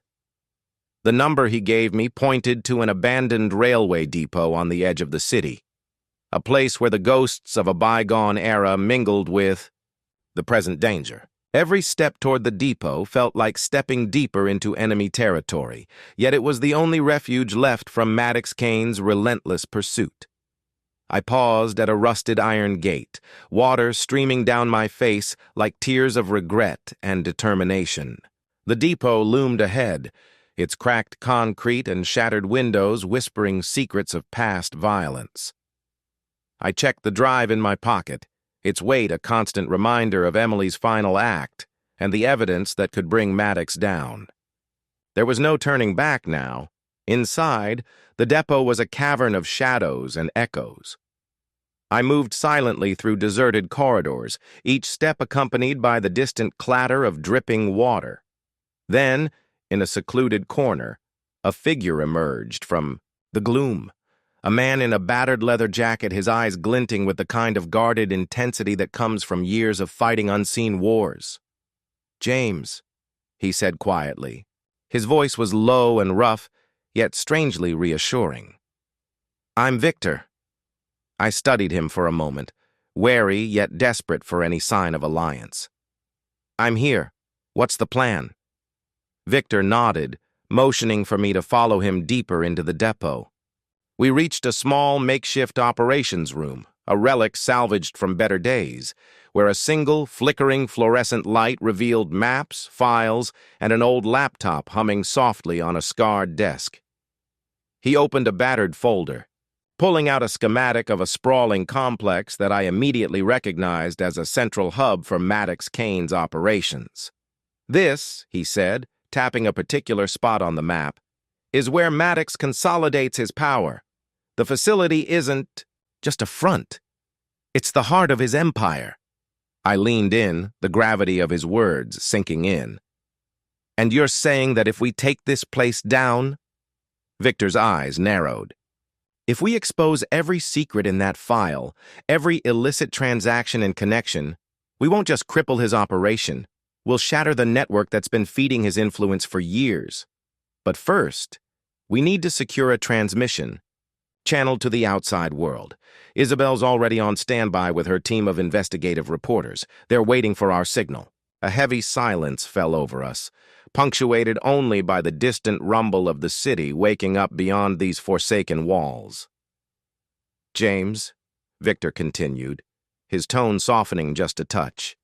The number he gave me pointed to an abandoned railway depot on the edge of the city. a place where the ghosts of a bygone era mingled with the present danger. Every step toward the depot felt like stepping deeper into enemy territory, yet it was the only refuge left from Maddox Kane's relentless pursuit. I paused at a rusted iron gate, water streaming down my face like tears of regret and determination. The depot loomed ahead, its cracked concrete and shattered windows whispering secrets of past violence. I checked the drive in my pocket, its weight a constant reminder of Emily's final act and the evidence that could bring Maddox down. There was no turning back now. Inside, the depot was a cavern of shadows and echoes. I moved silently through deserted corridors, each step accompanied by the distant clatter of dripping water. Then, in a secluded corner, a figure emerged from the gloom. A man in a battered leather jacket, his eyes glinting with the kind of guarded intensity that comes from years of fighting unseen wars. "James," he said quietly. His voice was low and rough, yet strangely reassuring. "I'm Victor." I studied him for a moment, wary yet desperate for any sign of alliance. "I'm here. What's the plan?" Victor nodded, motioning for me to follow him deeper into the depot. We reached a small makeshift operations room, a relic salvaged from better days, where a single, flickering fluorescent light revealed maps, files, and an old laptop humming softly on a scarred desk. He opened a battered folder, pulling out a schematic of a sprawling complex that I immediately recognized as a central hub for Maddox Kane's operations. "This," he said, tapping a particular spot on the map, "is where Maddox consolidates his power. The facility isn't just a front. It's the heart of his empire." I leaned in, the gravity of his words sinking in. "And you're saying that if we take this place down?" Victor's eyes narrowed. "If we expose every secret in that file, every illicit transaction and connection, we won't just cripple his operation. We'll shatter the network that's been feeding his influence for years. But first, we need to secure a transmission channeled to the outside world. Isabel's already on standby with her team of investigative reporters. They're waiting for our signal." A heavy silence fell over us, punctuated only by the distant rumble of the city waking up beyond these forsaken walls. "James," Victor continued, his tone softening just a touch,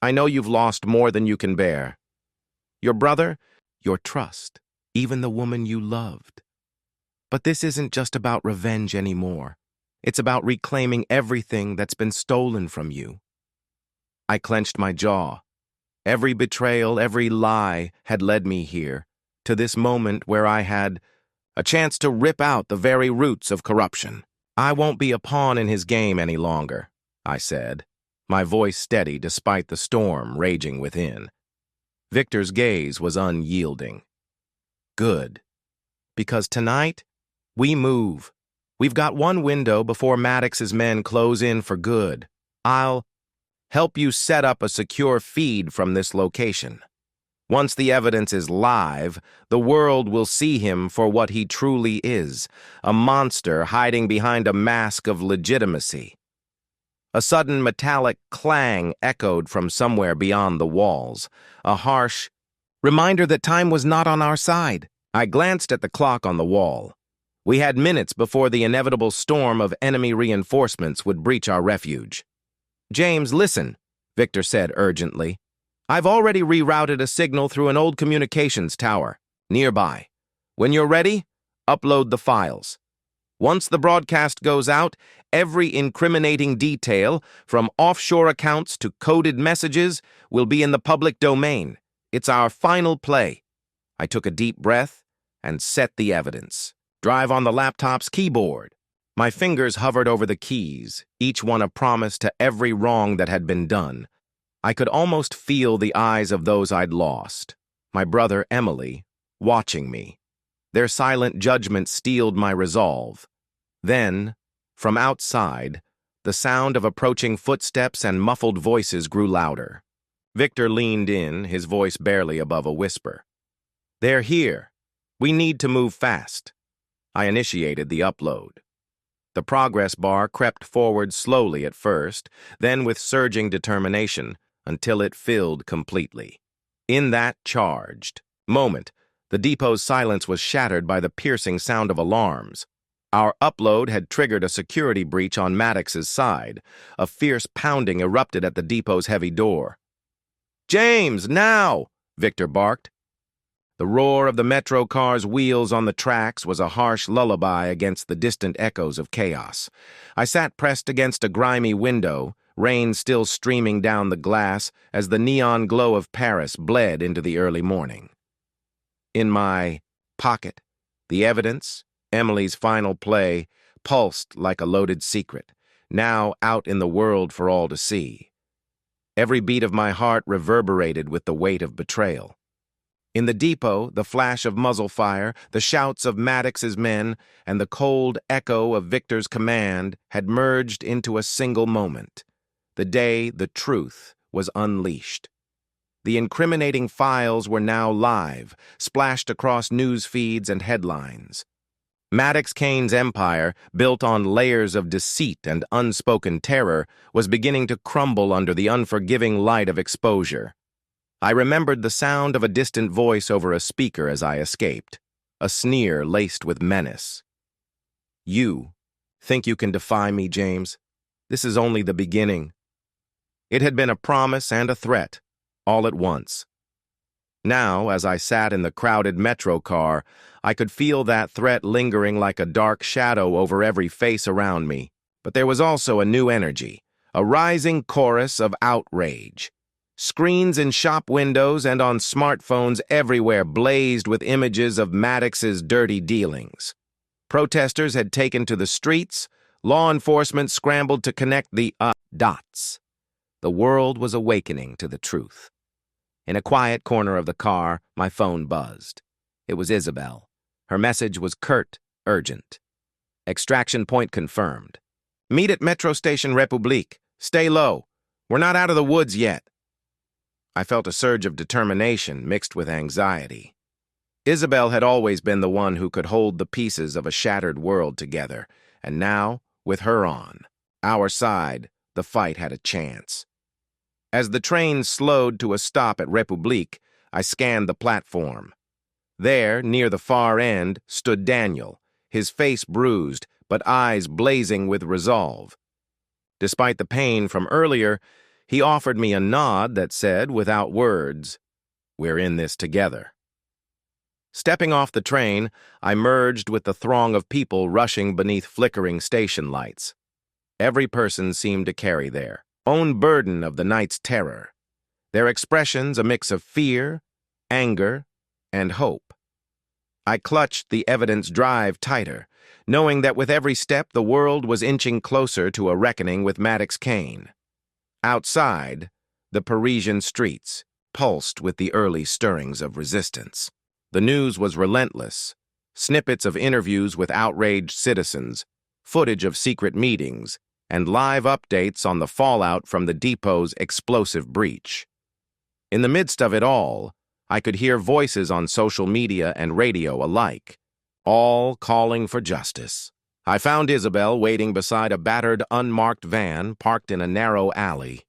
"I know you've lost more than you can bear. Your brother, your trust, even the woman you loved. But this isn't just about revenge anymore. It's about reclaiming everything that's been stolen from you." I clenched my jaw. Every betrayal, every lie had led me here, to this moment where I had a chance to rip out the very roots of corruption. "I won't be a pawn in his game any longer," I said, my voice steady despite the storm raging within. Victor's gaze was unyielding. "Good. Because tonight, we move. We've got one window before Maddox's men close in for good. I'll help you set up a secure feed from this location. Once the evidence is live, the world will see him for what he truly is, a monster hiding behind a mask of legitimacy." A sudden metallic clang echoed from somewhere beyond the walls, a harsh reminder that time was not on our side. I glanced at the clock on the wall. We had minutes before the inevitable storm of enemy reinforcements would breach our refuge. "James, listen," Victor said urgently. "I've already rerouted a signal through an old communications tower nearby. When you're ready, upload the files. Once the broadcast goes out, every incriminating detail, from offshore accounts to coded messages, will be in the public domain. It's our final play." I took a deep breath and set the evidence. Drive on the laptop's keyboard. My fingers hovered over the keys, each one a promise to every wrong that had been done. I could almost feel the eyes of those I'd lost, my brother Emily, watching me. Their silent judgment steeled my resolve. Then, from outside, the sound of approaching footsteps and muffled voices grew louder. Victor leaned in, his voice barely above a whisper. "They're here. We need to move fast." I initiated the upload. The progress bar crept forward slowly at first, then with surging determination, until it filled completely. In that charged moment, the depot's silence was shattered by the piercing sound of alarms. Our upload had triggered a security breach on Maddox's side. A fierce pounding erupted at the depot's heavy door. "James, now!" Victor barked. The roar of the metro car's wheels on the tracks was a harsh lullaby against the distant echoes of chaos. I sat pressed against a grimy window, rain still streaming down the glass as the neon glow of Paris bled into the early morning. In my pocket, the evidence, Emily's final play, pulsed like a loaded secret, now out in the world for all to see. Every beat of my heart reverberated with the weight of betrayal. In the depot, the flash of muzzle fire, the shouts of Maddox's men, and the cold echo of Victor's command had merged into a single moment. The day the truth was unleashed. The incriminating files were now live, splashed across news feeds and headlines. Maddox Kane's empire, built on layers of deceit and unspoken terror, was beginning to crumble under the unforgiving light of exposure. I remembered the sound of a distant voice over a speaker as I escaped, a sneer laced with menace. "You think you can defy me, James? This is only the beginning." It had been a promise and a threat, all at once. Now, as I sat in the crowded metro car, I could feel that threat lingering like a dark shadow over every face around me. But there was also a new energy, a rising chorus of outrage. Screens in shop windows and on smartphones everywhere blazed with images of Maddox's dirty dealings. Protesters had taken to the streets, law enforcement scrambled to connect the dots. The world was awakening to the truth. In a quiet corner of the car, my phone buzzed. It was Isabel. Her message was curt, urgent. "Extraction point confirmed. Meet at Metro Station République. Stay low. We're not out of the woods yet." I felt a surge of determination mixed with anxiety. Isabel had always been the one who could hold the pieces of a shattered world together, and now, with her on our side, the fight had a chance. As the train slowed to a stop at République, I scanned the platform. There, near the far end, stood Daniel, his face bruised, but eyes blazing with resolve. Despite the pain from earlier, he offered me a nod that said, without words, "We're in this together." Stepping off the train, I merged with the throng of people rushing beneath flickering station lights. Every person seemed to carry their own burden of the night's terror, their expressions a mix of fear, anger, and hope. I clutched the evidence drive tighter, knowing that with every step the world was inching closer to a reckoning with Maddox Kane. Outside, the Parisian streets pulsed with the early stirrings of resistance. The news was relentless. Snippets of interviews with outraged citizens, footage of secret meetings, and live updates on the fallout from the depot's explosive breach. In the midst of it all, I could hear voices on social media and radio alike, all calling for justice. I found Isabel waiting beside a battered, unmarked van parked in a narrow alley.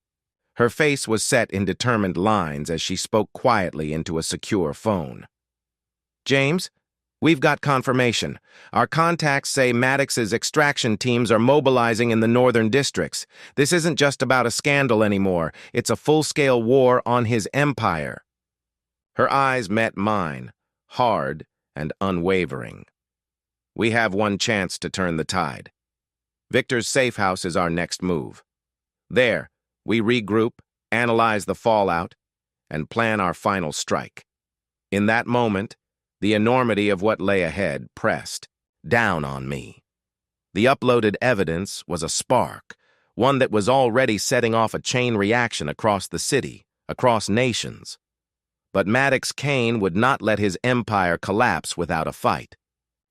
Her face was set in determined lines as she spoke quietly into a secure phone. "James, we've got confirmation. Our contacts say Maddox's extraction teams are mobilizing in the northern districts. This isn't just about a scandal anymore. It's a full-scale war on his empire." Her eyes met mine, hard and unwavering. "We have one chance to turn the tide. Victor's safe house is our next move. There, we regroup, analyze the fallout, and plan our final strike." In that moment, the enormity of what lay ahead pressed down on me. The uploaded evidence was a spark, one that was already setting off a chain reaction across the city, across nations. But Maddox Kane would not let his empire collapse without a fight.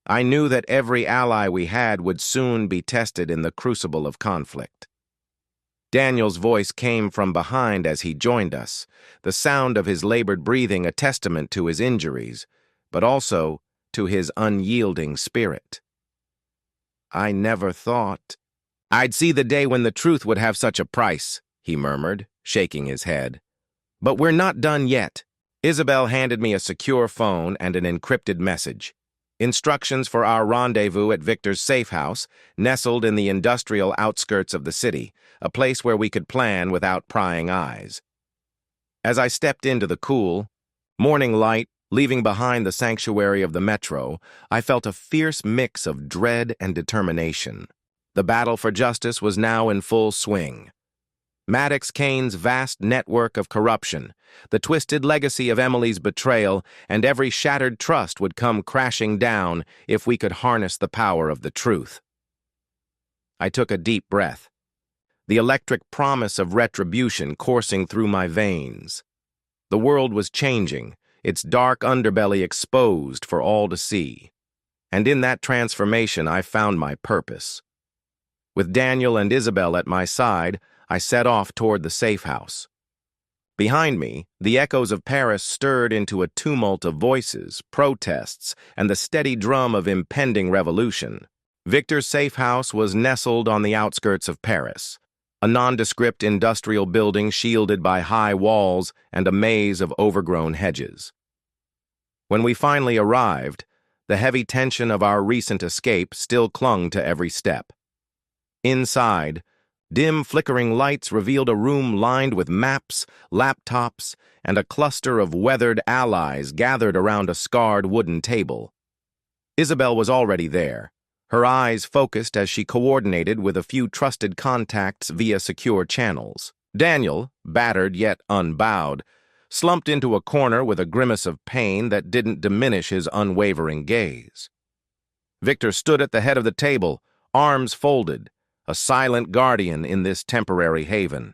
I knew that every ally we had would soon be tested in the crucible of conflict. Daniel's voice came from behind as he joined us, the sound of his labored breathing a testament to his injuries, but also to his unyielding spirit. I never thought I'd see the day when the truth would have such a price, he murmured, shaking his head. But we're not done yet. Isabel handed me a secure phone and an encrypted message. Instructions for our rendezvous at Victor's safe house, nestled in the industrial outskirts of the city, a place where we could plan without prying eyes. As I stepped into the cool, morning light, leaving behind the sanctuary of the metro, I felt a fierce mix of dread and determination. The battle for justice was now in full swing. Maddox Kane's vast network of corruption, the twisted legacy of Emily's betrayal, and every shattered trust would come crashing down if we could harness the power of the truth. I took a deep breath, the electric promise of retribution coursing through my veins. The world was changing, its dark underbelly exposed for all to see. And in that transformation, I found my purpose. With Daniel and Isabel at my side, I set off toward the safe house. Behind me, the echoes of Paris stirred into a tumult of voices, protests, and the steady drum of impending revolution. Victor's safe house was nestled on the outskirts of Paris, a nondescript industrial building shielded by high walls and a maze of overgrown hedges. When we finally arrived, the heavy tension of our recent escape still clung to every step. Inside, dim, flickering lights revealed a room lined with maps, laptops, and a cluster of weathered allies gathered around a scarred wooden table. Isabel was already there, her eyes focused as she coordinated with a few trusted contacts via secure channels. Daniel, battered yet unbowed, slumped into a corner with a grimace of pain that didn't diminish his unwavering gaze. Victor stood at the head of the table, arms folded, a silent guardian in this temporary haven.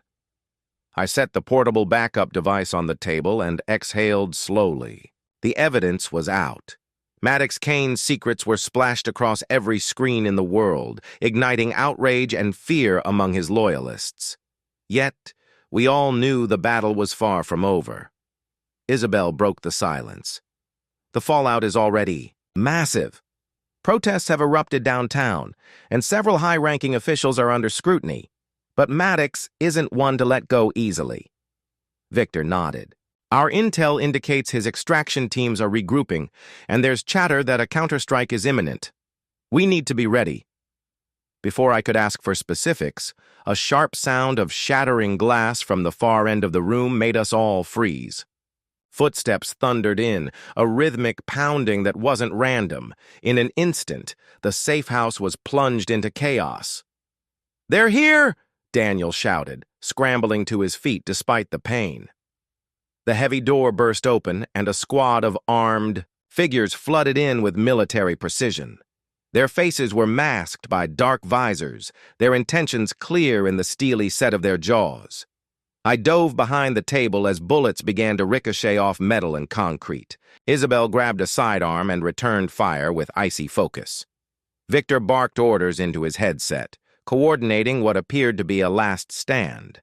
I set the portable backup device on the table and exhaled slowly. The evidence was out. Maddox Kane's secrets were splashed across every screen in the world, igniting outrage and fear among his loyalists. Yet, we all knew the battle was far from over. Isabel broke the silence. The fallout is already massive. Protests have erupted downtown, and several high-ranking officials are under scrutiny. But Maddox isn't one to let go easily. Victor nodded. Our intel indicates his extraction teams are regrouping, and there's chatter that a counterstrike is imminent. We need to be ready. Before I could ask for specifics, a sharp sound of shattering glass from the far end of the room made us all freeze. Footsteps thundered in, a rhythmic pounding that wasn't random. In an instant, the safe house was plunged into chaos. "They're here!" Daniel shouted, scrambling to his feet despite the pain. The heavy door burst open, and a squad of armed figures flooded in with military precision. Their faces were masked by dark visors, their intentions clear in the steely set of their jaws. I dove behind the table as bullets began to ricochet off metal and concrete. Isabel grabbed a sidearm and returned fire with icy focus. Victor barked orders into his headset, coordinating what appeared to be a last stand.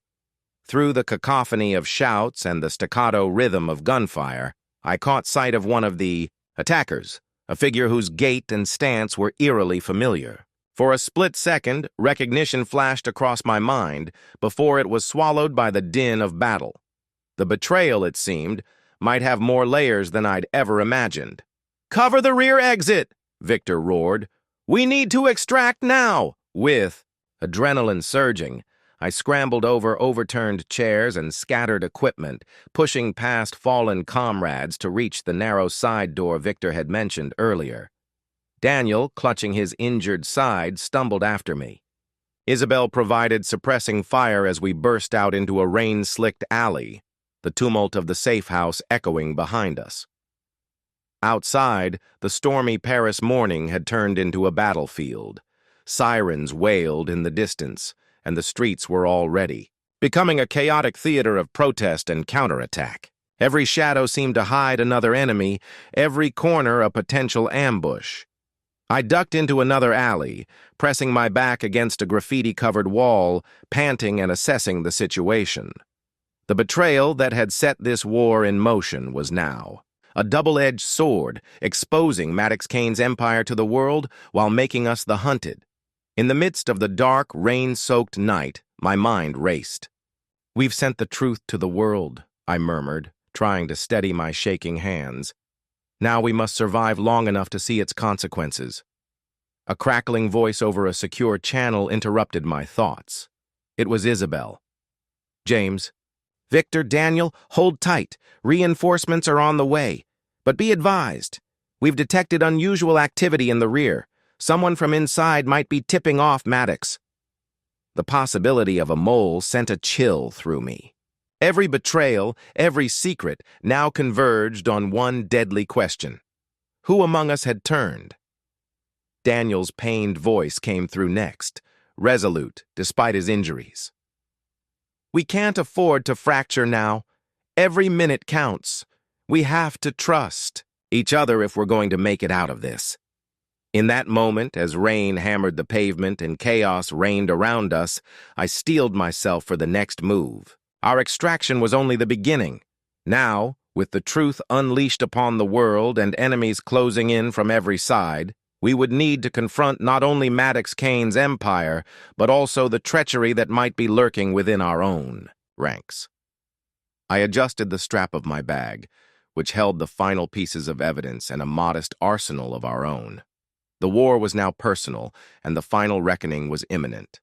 Through the cacophony of shouts and the staccato rhythm of gunfire, I caught sight of one of the attackers, a figure whose gait and stance were eerily familiar. For a split second, recognition flashed across my mind before it was swallowed by the din of battle. The betrayal, it seemed, might have more layers than I'd ever imagined. "Cover the rear exit!" Victor roared. "We need to extract now!" With adrenaline surging, I scrambled over overturned chairs and scattered equipment, pushing past fallen comrades to reach the narrow side door Victor had mentioned earlier. Daniel, clutching his injured side, stumbled after me. Isabel provided suppressing fire as we burst out into a rain-slicked alley, the tumult of the safe house echoing behind us. Outside, the stormy Paris morning had turned into a battlefield. Sirens wailed in the distance, and the streets were already becoming a chaotic theater of protest and counterattack. Every shadow seemed to hide another enemy, every corner a potential ambush. I ducked into another alley, pressing my back against a graffiti-covered wall, panting and assessing the situation. The betrayal that had set this war in motion was now a double-edged sword, exposing Maddox Kane's empire to the world while making us the hunted. In the midst of the dark, rain-soaked night, my mind raced. "We've sent the truth to the world," I murmured, trying to steady my shaking hands. "Now we must survive long enough to see its consequences." A crackling voice over a secure channel interrupted my thoughts. It was Isabel. "James. Victor, Daniel, hold tight. Reinforcements are on the way. But be advised. We've detected unusual activity in the rear. Someone from inside might be tipping off Maddox." The possibility of a mole sent a chill through me. Every betrayal, every secret, now converged on one deadly question. Who among us had turned? Daniel's pained voice came through next, resolute despite his injuries. "We can't afford to fracture now. Every minute counts. We have to trust each other if we're going to make it out of this." In that moment, as rain hammered the pavement and chaos reigned around us, I steeled myself for the next move. Our extraction was only the beginning. Now, with the truth unleashed upon the world and enemies closing in from every side, we would need to confront not only Maddox Kane's empire, but also the treachery that might be lurking within our own ranks. I adjusted the strap of my bag, which held the final pieces of evidence and a modest arsenal of our own. The war was now personal, and the final reckoning was imminent.